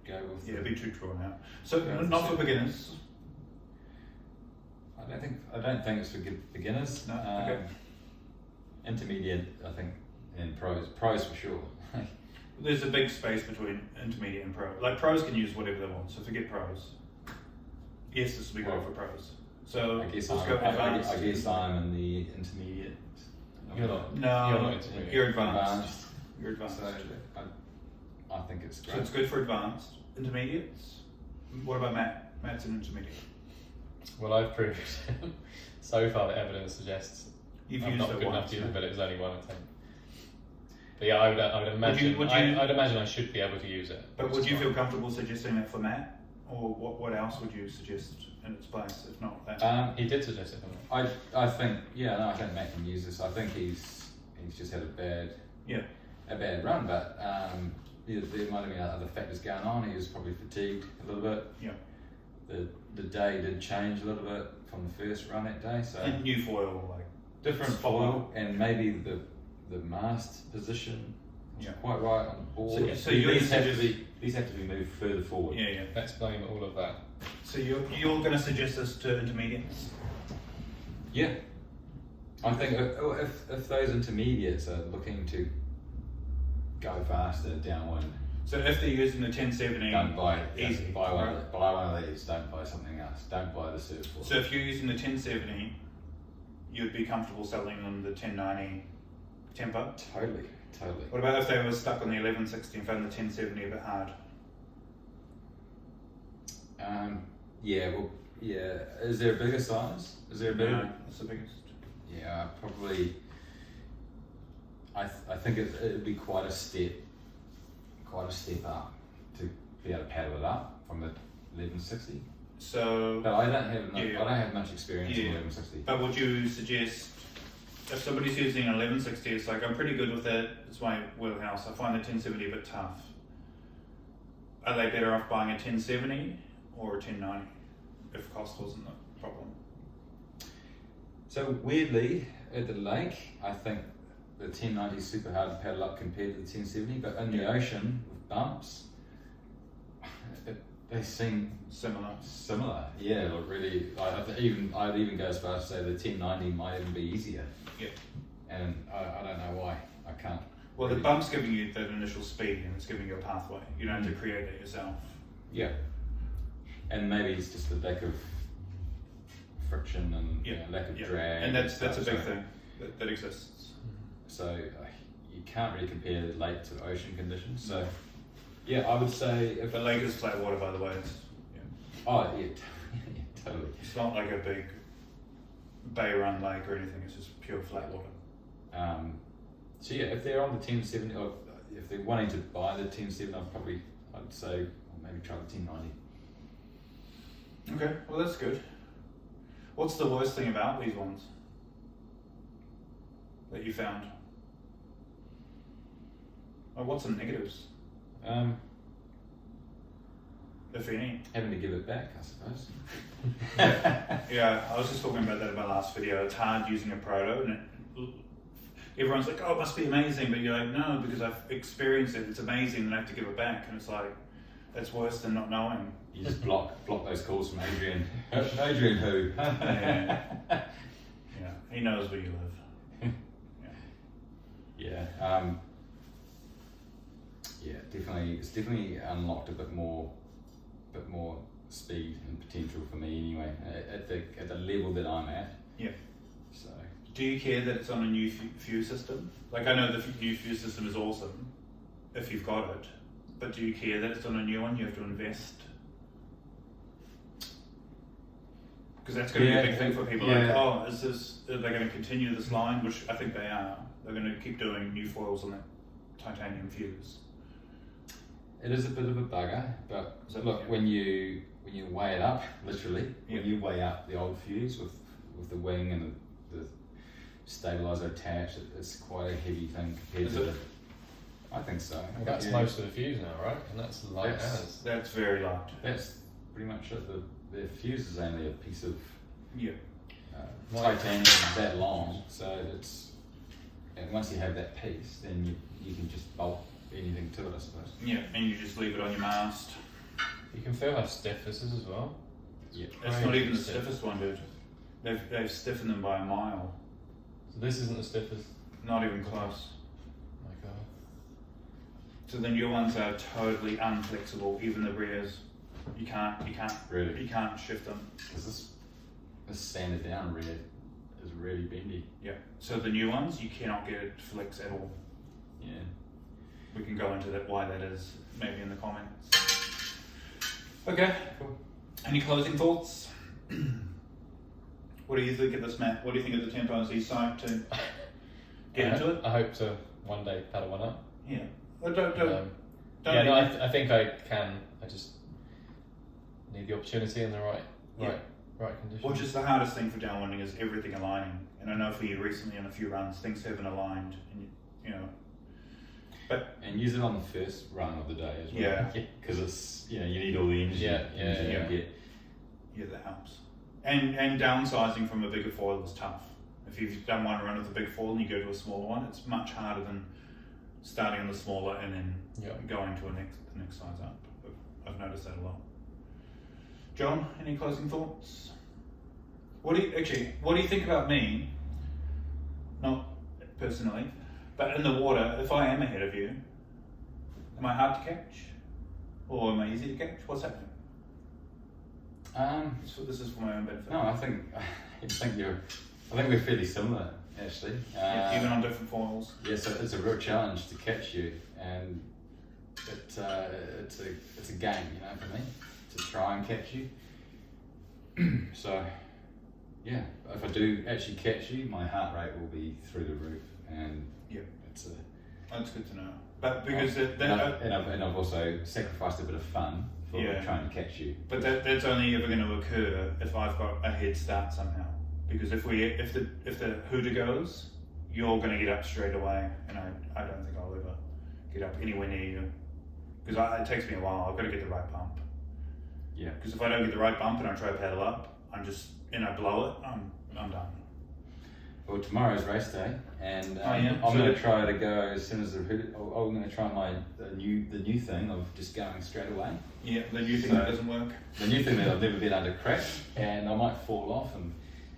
go with. Yeah, it'd be too drawn out. So not for beginners. I don't think it's for beginners. No. Okay. Intermediate, I think, and pros for sure. There's a big space between intermediate and pro. Like pros can use whatever they want, so forget pros. Yes, this will be great for pros. So I guess advanced. I guess I'm in the intermediate. You're not. No, you're not intermediate. You're advanced. You're advanced. So I think it's great. So it's good for advanced. Intermediates. What about Matt? Matt's an intermediate. Well, I've proved so far the evidence suggests I'm not good enough to use it, but it was only 1 attempt. But yeah, I would imagine. I'd imagine I should be able to use it. But would you feel comfortable suggesting that for Matt, or what else would you suggest in its place if not that? He did suggest it for me. I think I think Matt can use this. I think he's just had a bad run, but there might have been other factors going on. He was probably fatigued a little bit. Yeah. The day did change a little bit from the first run that day, so and new foil, like different foil, and maybe the mast position was quite right on the board. So these have to be moved further forward. Yeah. Let's blame all of that. So you're going to suggest this to intermediates? Yeah, I think if those intermediates are looking to go faster downwind. So if they're using the 1070, don't buy easy. Buy one, right? buy one of these. Don't buy something else. Don't buy the Surf Force. So if you're using the 1070, you'd be comfortable selling them the 1090 tempo? Totally. What about if they were stuck on the 1160 and found the 1070 a bit hard? Yeah. Is there a bigger size? Is there a bigger? No, that's the biggest. Yeah, probably. I think it'd be quite a step up to be able to paddle it up from the 1160. So, But I don't have much experience in 1160. But would you suggest if somebody's using an 1160, it's like I'm pretty good with it. It's my wheelhouse. I find the 1070 a bit tough. Are they better off buying a 1070 or a 1090 if cost wasn't the problem? So weirdly, at the lake, I think the 1090 is super hard to paddle up compared to the 1070, but in the ocean with bumps, they seem similar. Yeah, look, really. I'd even go as far as to say the 1090 might even be easier. Yeah. And I don't know why. I can't. Well, the bump's giving you that initial speed and it's giving you a pathway. You don't have to create it yourself. Yeah. And maybe it's just the lack of friction and lack of drag. And that's a big thing that exists. So you can't really compare the lake to ocean conditions. So yeah, I would say if the lake is flat water, by the way. Oh yeah, totally. It's not like a big bay run lake or anything. It's just pure flat water. So yeah, if they're on the 1070, or if they're wanting to buy the 1070, I'd say maybe try the 1090. Okay, well that's good. What's the worst thing about these ones that you found? Or what's the negatives? If any. Having to give it back, I suppose. Yeah, I was just talking about that in my last video. It's hard using a proto, and everyone's like, "Oh, it must be amazing," but you're like, "No, because I've experienced it. It's amazing, and I have to give it back." And it's like, that's worse than not knowing. You just block those calls from Adrian. Adrian who? Yeah, he knows where you live. Yeah. Yeah, definitely. It's definitely unlocked a bit more speed and potential for me anyway. At the level that I'm at. Yeah. So. Do you care that it's on a new fuse system? Like, I know the new fuse system is awesome if you've got it, but do you care that it's on a new one? You have to invest. Because that's going to be a big thing for people. Like, oh, are they going to continue this line? Which I think they are. They're going to keep doing new foils on that titanium fuse. It is a bit of a bugger, but look, when you weigh it up, literally, when you weigh up the old fuse with the wing and the stabilizer attached, it's quite a heavy thing compared to I think so. And that's most of the fuse now, right? And that's light as. That's very light. That's pretty much it. The fuse is only a piece of titanium that long, so and once you have that piece, then you can just bolt anything to it, I suppose. Yeah, and you just leave it on your mast. You can feel how stiff this is as well. Yeah, it's not even the stiffest one, dude. They've stiffened them by a mile. So this isn't the stiffest. Not even close. Oh my god. So the new ones are totally unflexible. Even the rears, you can't shift them. Because this sanded down rear is really bendy. Yeah. So the new ones, you cannot get it to flex at all. Yeah. We can go into that why that is maybe in the comments. Okay. Cool. Any closing thoughts? What do you think of this, Matt? What do you think of the tempo? Is he psyched to get into it? I hope to one day paddle one up. Yeah. Well, I think I can. I just need the opportunity and the right conditions. Which is the hardest thing for downwinding is everything aligning. And I know for you recently on a few runs, things haven't aligned, and you know. And use it on the first run of the day as well. Yeah. Because it's you need all the energy. Yeah, that helps. And downsizing from a bigger foil is tough. If you've done one run with a big foil and you go to a smaller one, it's much harder than starting on the smaller and then going to the next size up. I've noticed that a lot. John, any closing thoughts? What do you think about me? Not personally, but in the water, if I am ahead of you, Am I hard to catch? Or am I easy to catch? What's happening? So this is for my own benefit. No, I think we're fairly similar, actually. Even on different foils. Yeah, so it's a real challenge to catch you, and it's a game, you know, for me, to try and catch you. So, yeah, if I do actually catch you, my heart rate will be through the roof, and that's good to know. But because I've also sacrificed a bit of fun for trying to catch you. But that's only ever going to occur if I've got a head start somehow. Because if the hooter goes, you're going to get up straight away, and I don't think I'll ever get up anywhere near you. Because it takes me a while. I've got to get the right bump. Yeah. Because if I don't get the right bump and I try to paddle up, I blow it. I'm done. Well, tomorrow's race day, and I'm going to try to go as soon as I'm going to try the new thing of just going straight away. Yeah, the new thing that doesn't work. The new thing that I've never been under crack, and I might fall off, and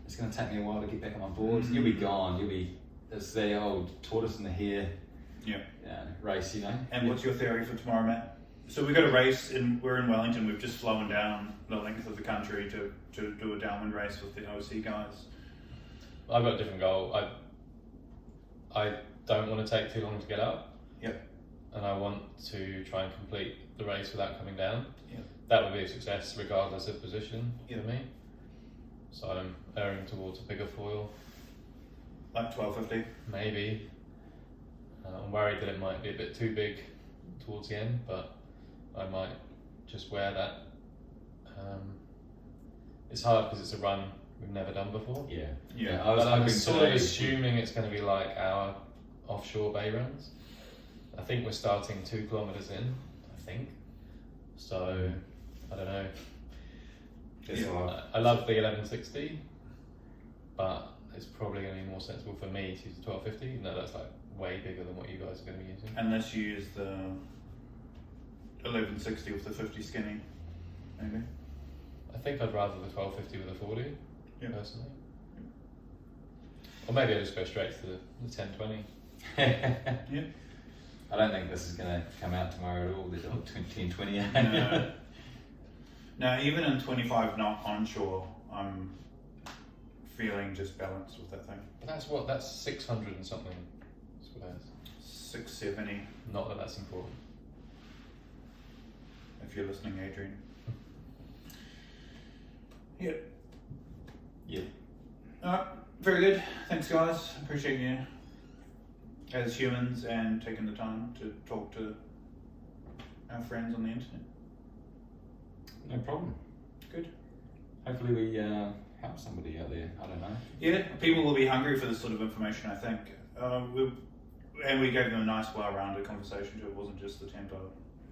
it's going to take me a while to get back on my board. You'll be gone. It's the old tortoise and the hare. Race, you know. And what's your theory for tomorrow, Matt? So we've got a race, we're in Wellington. We've just flown down the length of the country to do a downwind race with the OC guys. I've got a different goal. I don't want to take too long to get up. Yep. And I want to try and complete the race without coming down. Yep. That would be a success regardless of position for me. So I'm erring towards a bigger foil. Like 1250? Maybe. I'm worried that it might be a bit too big towards the end, but I might just wear that. It's hard because it's a run we've never done before. Yeah. I'm sort of assuming it's going to be like our offshore bay runs. I think we're starting 2 kilometres in, So, I don't know. I love the 1160, but it's probably going to be more sensible for me to use the 1250. No, that's like way bigger than what you guys are going to be using. Unless you use the 1160 with the 50 skinny, maybe. I think I'd rather the 1250 with the 40, personally. Or maybe I'll just go straight to the 1020. Yeah. I don't think this is going to come out tomorrow at all, the 1020. No, even in 25 knot onshore, I'm feeling just balanced with that thing. But that's 600 and something. That's what it is. 670. Not that that's important. If you're listening, Adrian. Yeah. Alright, very good. Thanks, guys. Appreciate you as humans and taking the time to talk to our friends on the internet. No problem. Good. Hopefully we help somebody out there. I don't know. Yeah, people will be hungry for this sort of information, I think. And we gave them a nice, well-rounded conversation too. It wasn't just the tempo.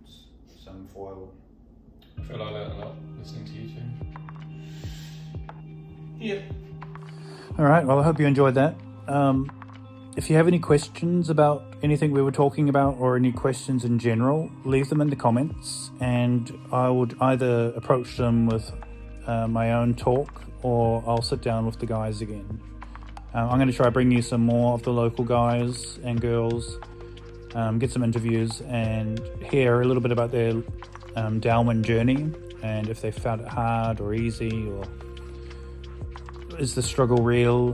It's some foil. I feel like I learned a lot listening to you two. Yeah. All right. Well, I hope you enjoyed that. If you have any questions about anything we were talking about or any questions in general, leave them in the comments and I would either approach them with my own talk or I'll sit down with the guys again. I'm going to try to bring you some more of the local guys and girls, get some interviews and hear a little bit about their downwind journey and if they found it hard or easy or is the struggle real,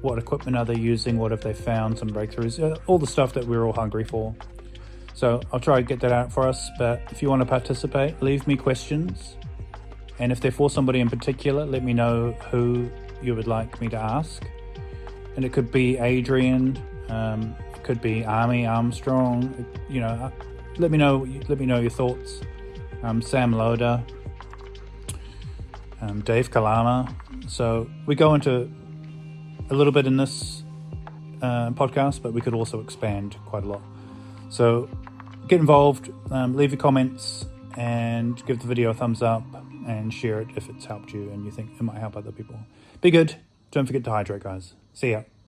what equipment are they using, what have they found, some breakthroughs, all the stuff that we're all hungry for. So I'll try to get that out for us, but if you want to participate, leave me questions. And if they're for somebody in particular, let me know who you would like me to ask. And it could be Adrian, it could be Army Armstrong, let me know your thoughts. Sam Loader, Dave Kalama. So we go into a little bit in this podcast, but we could also expand quite a lot. So get involved, leave your comments and give the video a thumbs up and share it if it's helped you and you think it might help other people. Be good. Don't forget to hydrate, guys. See ya.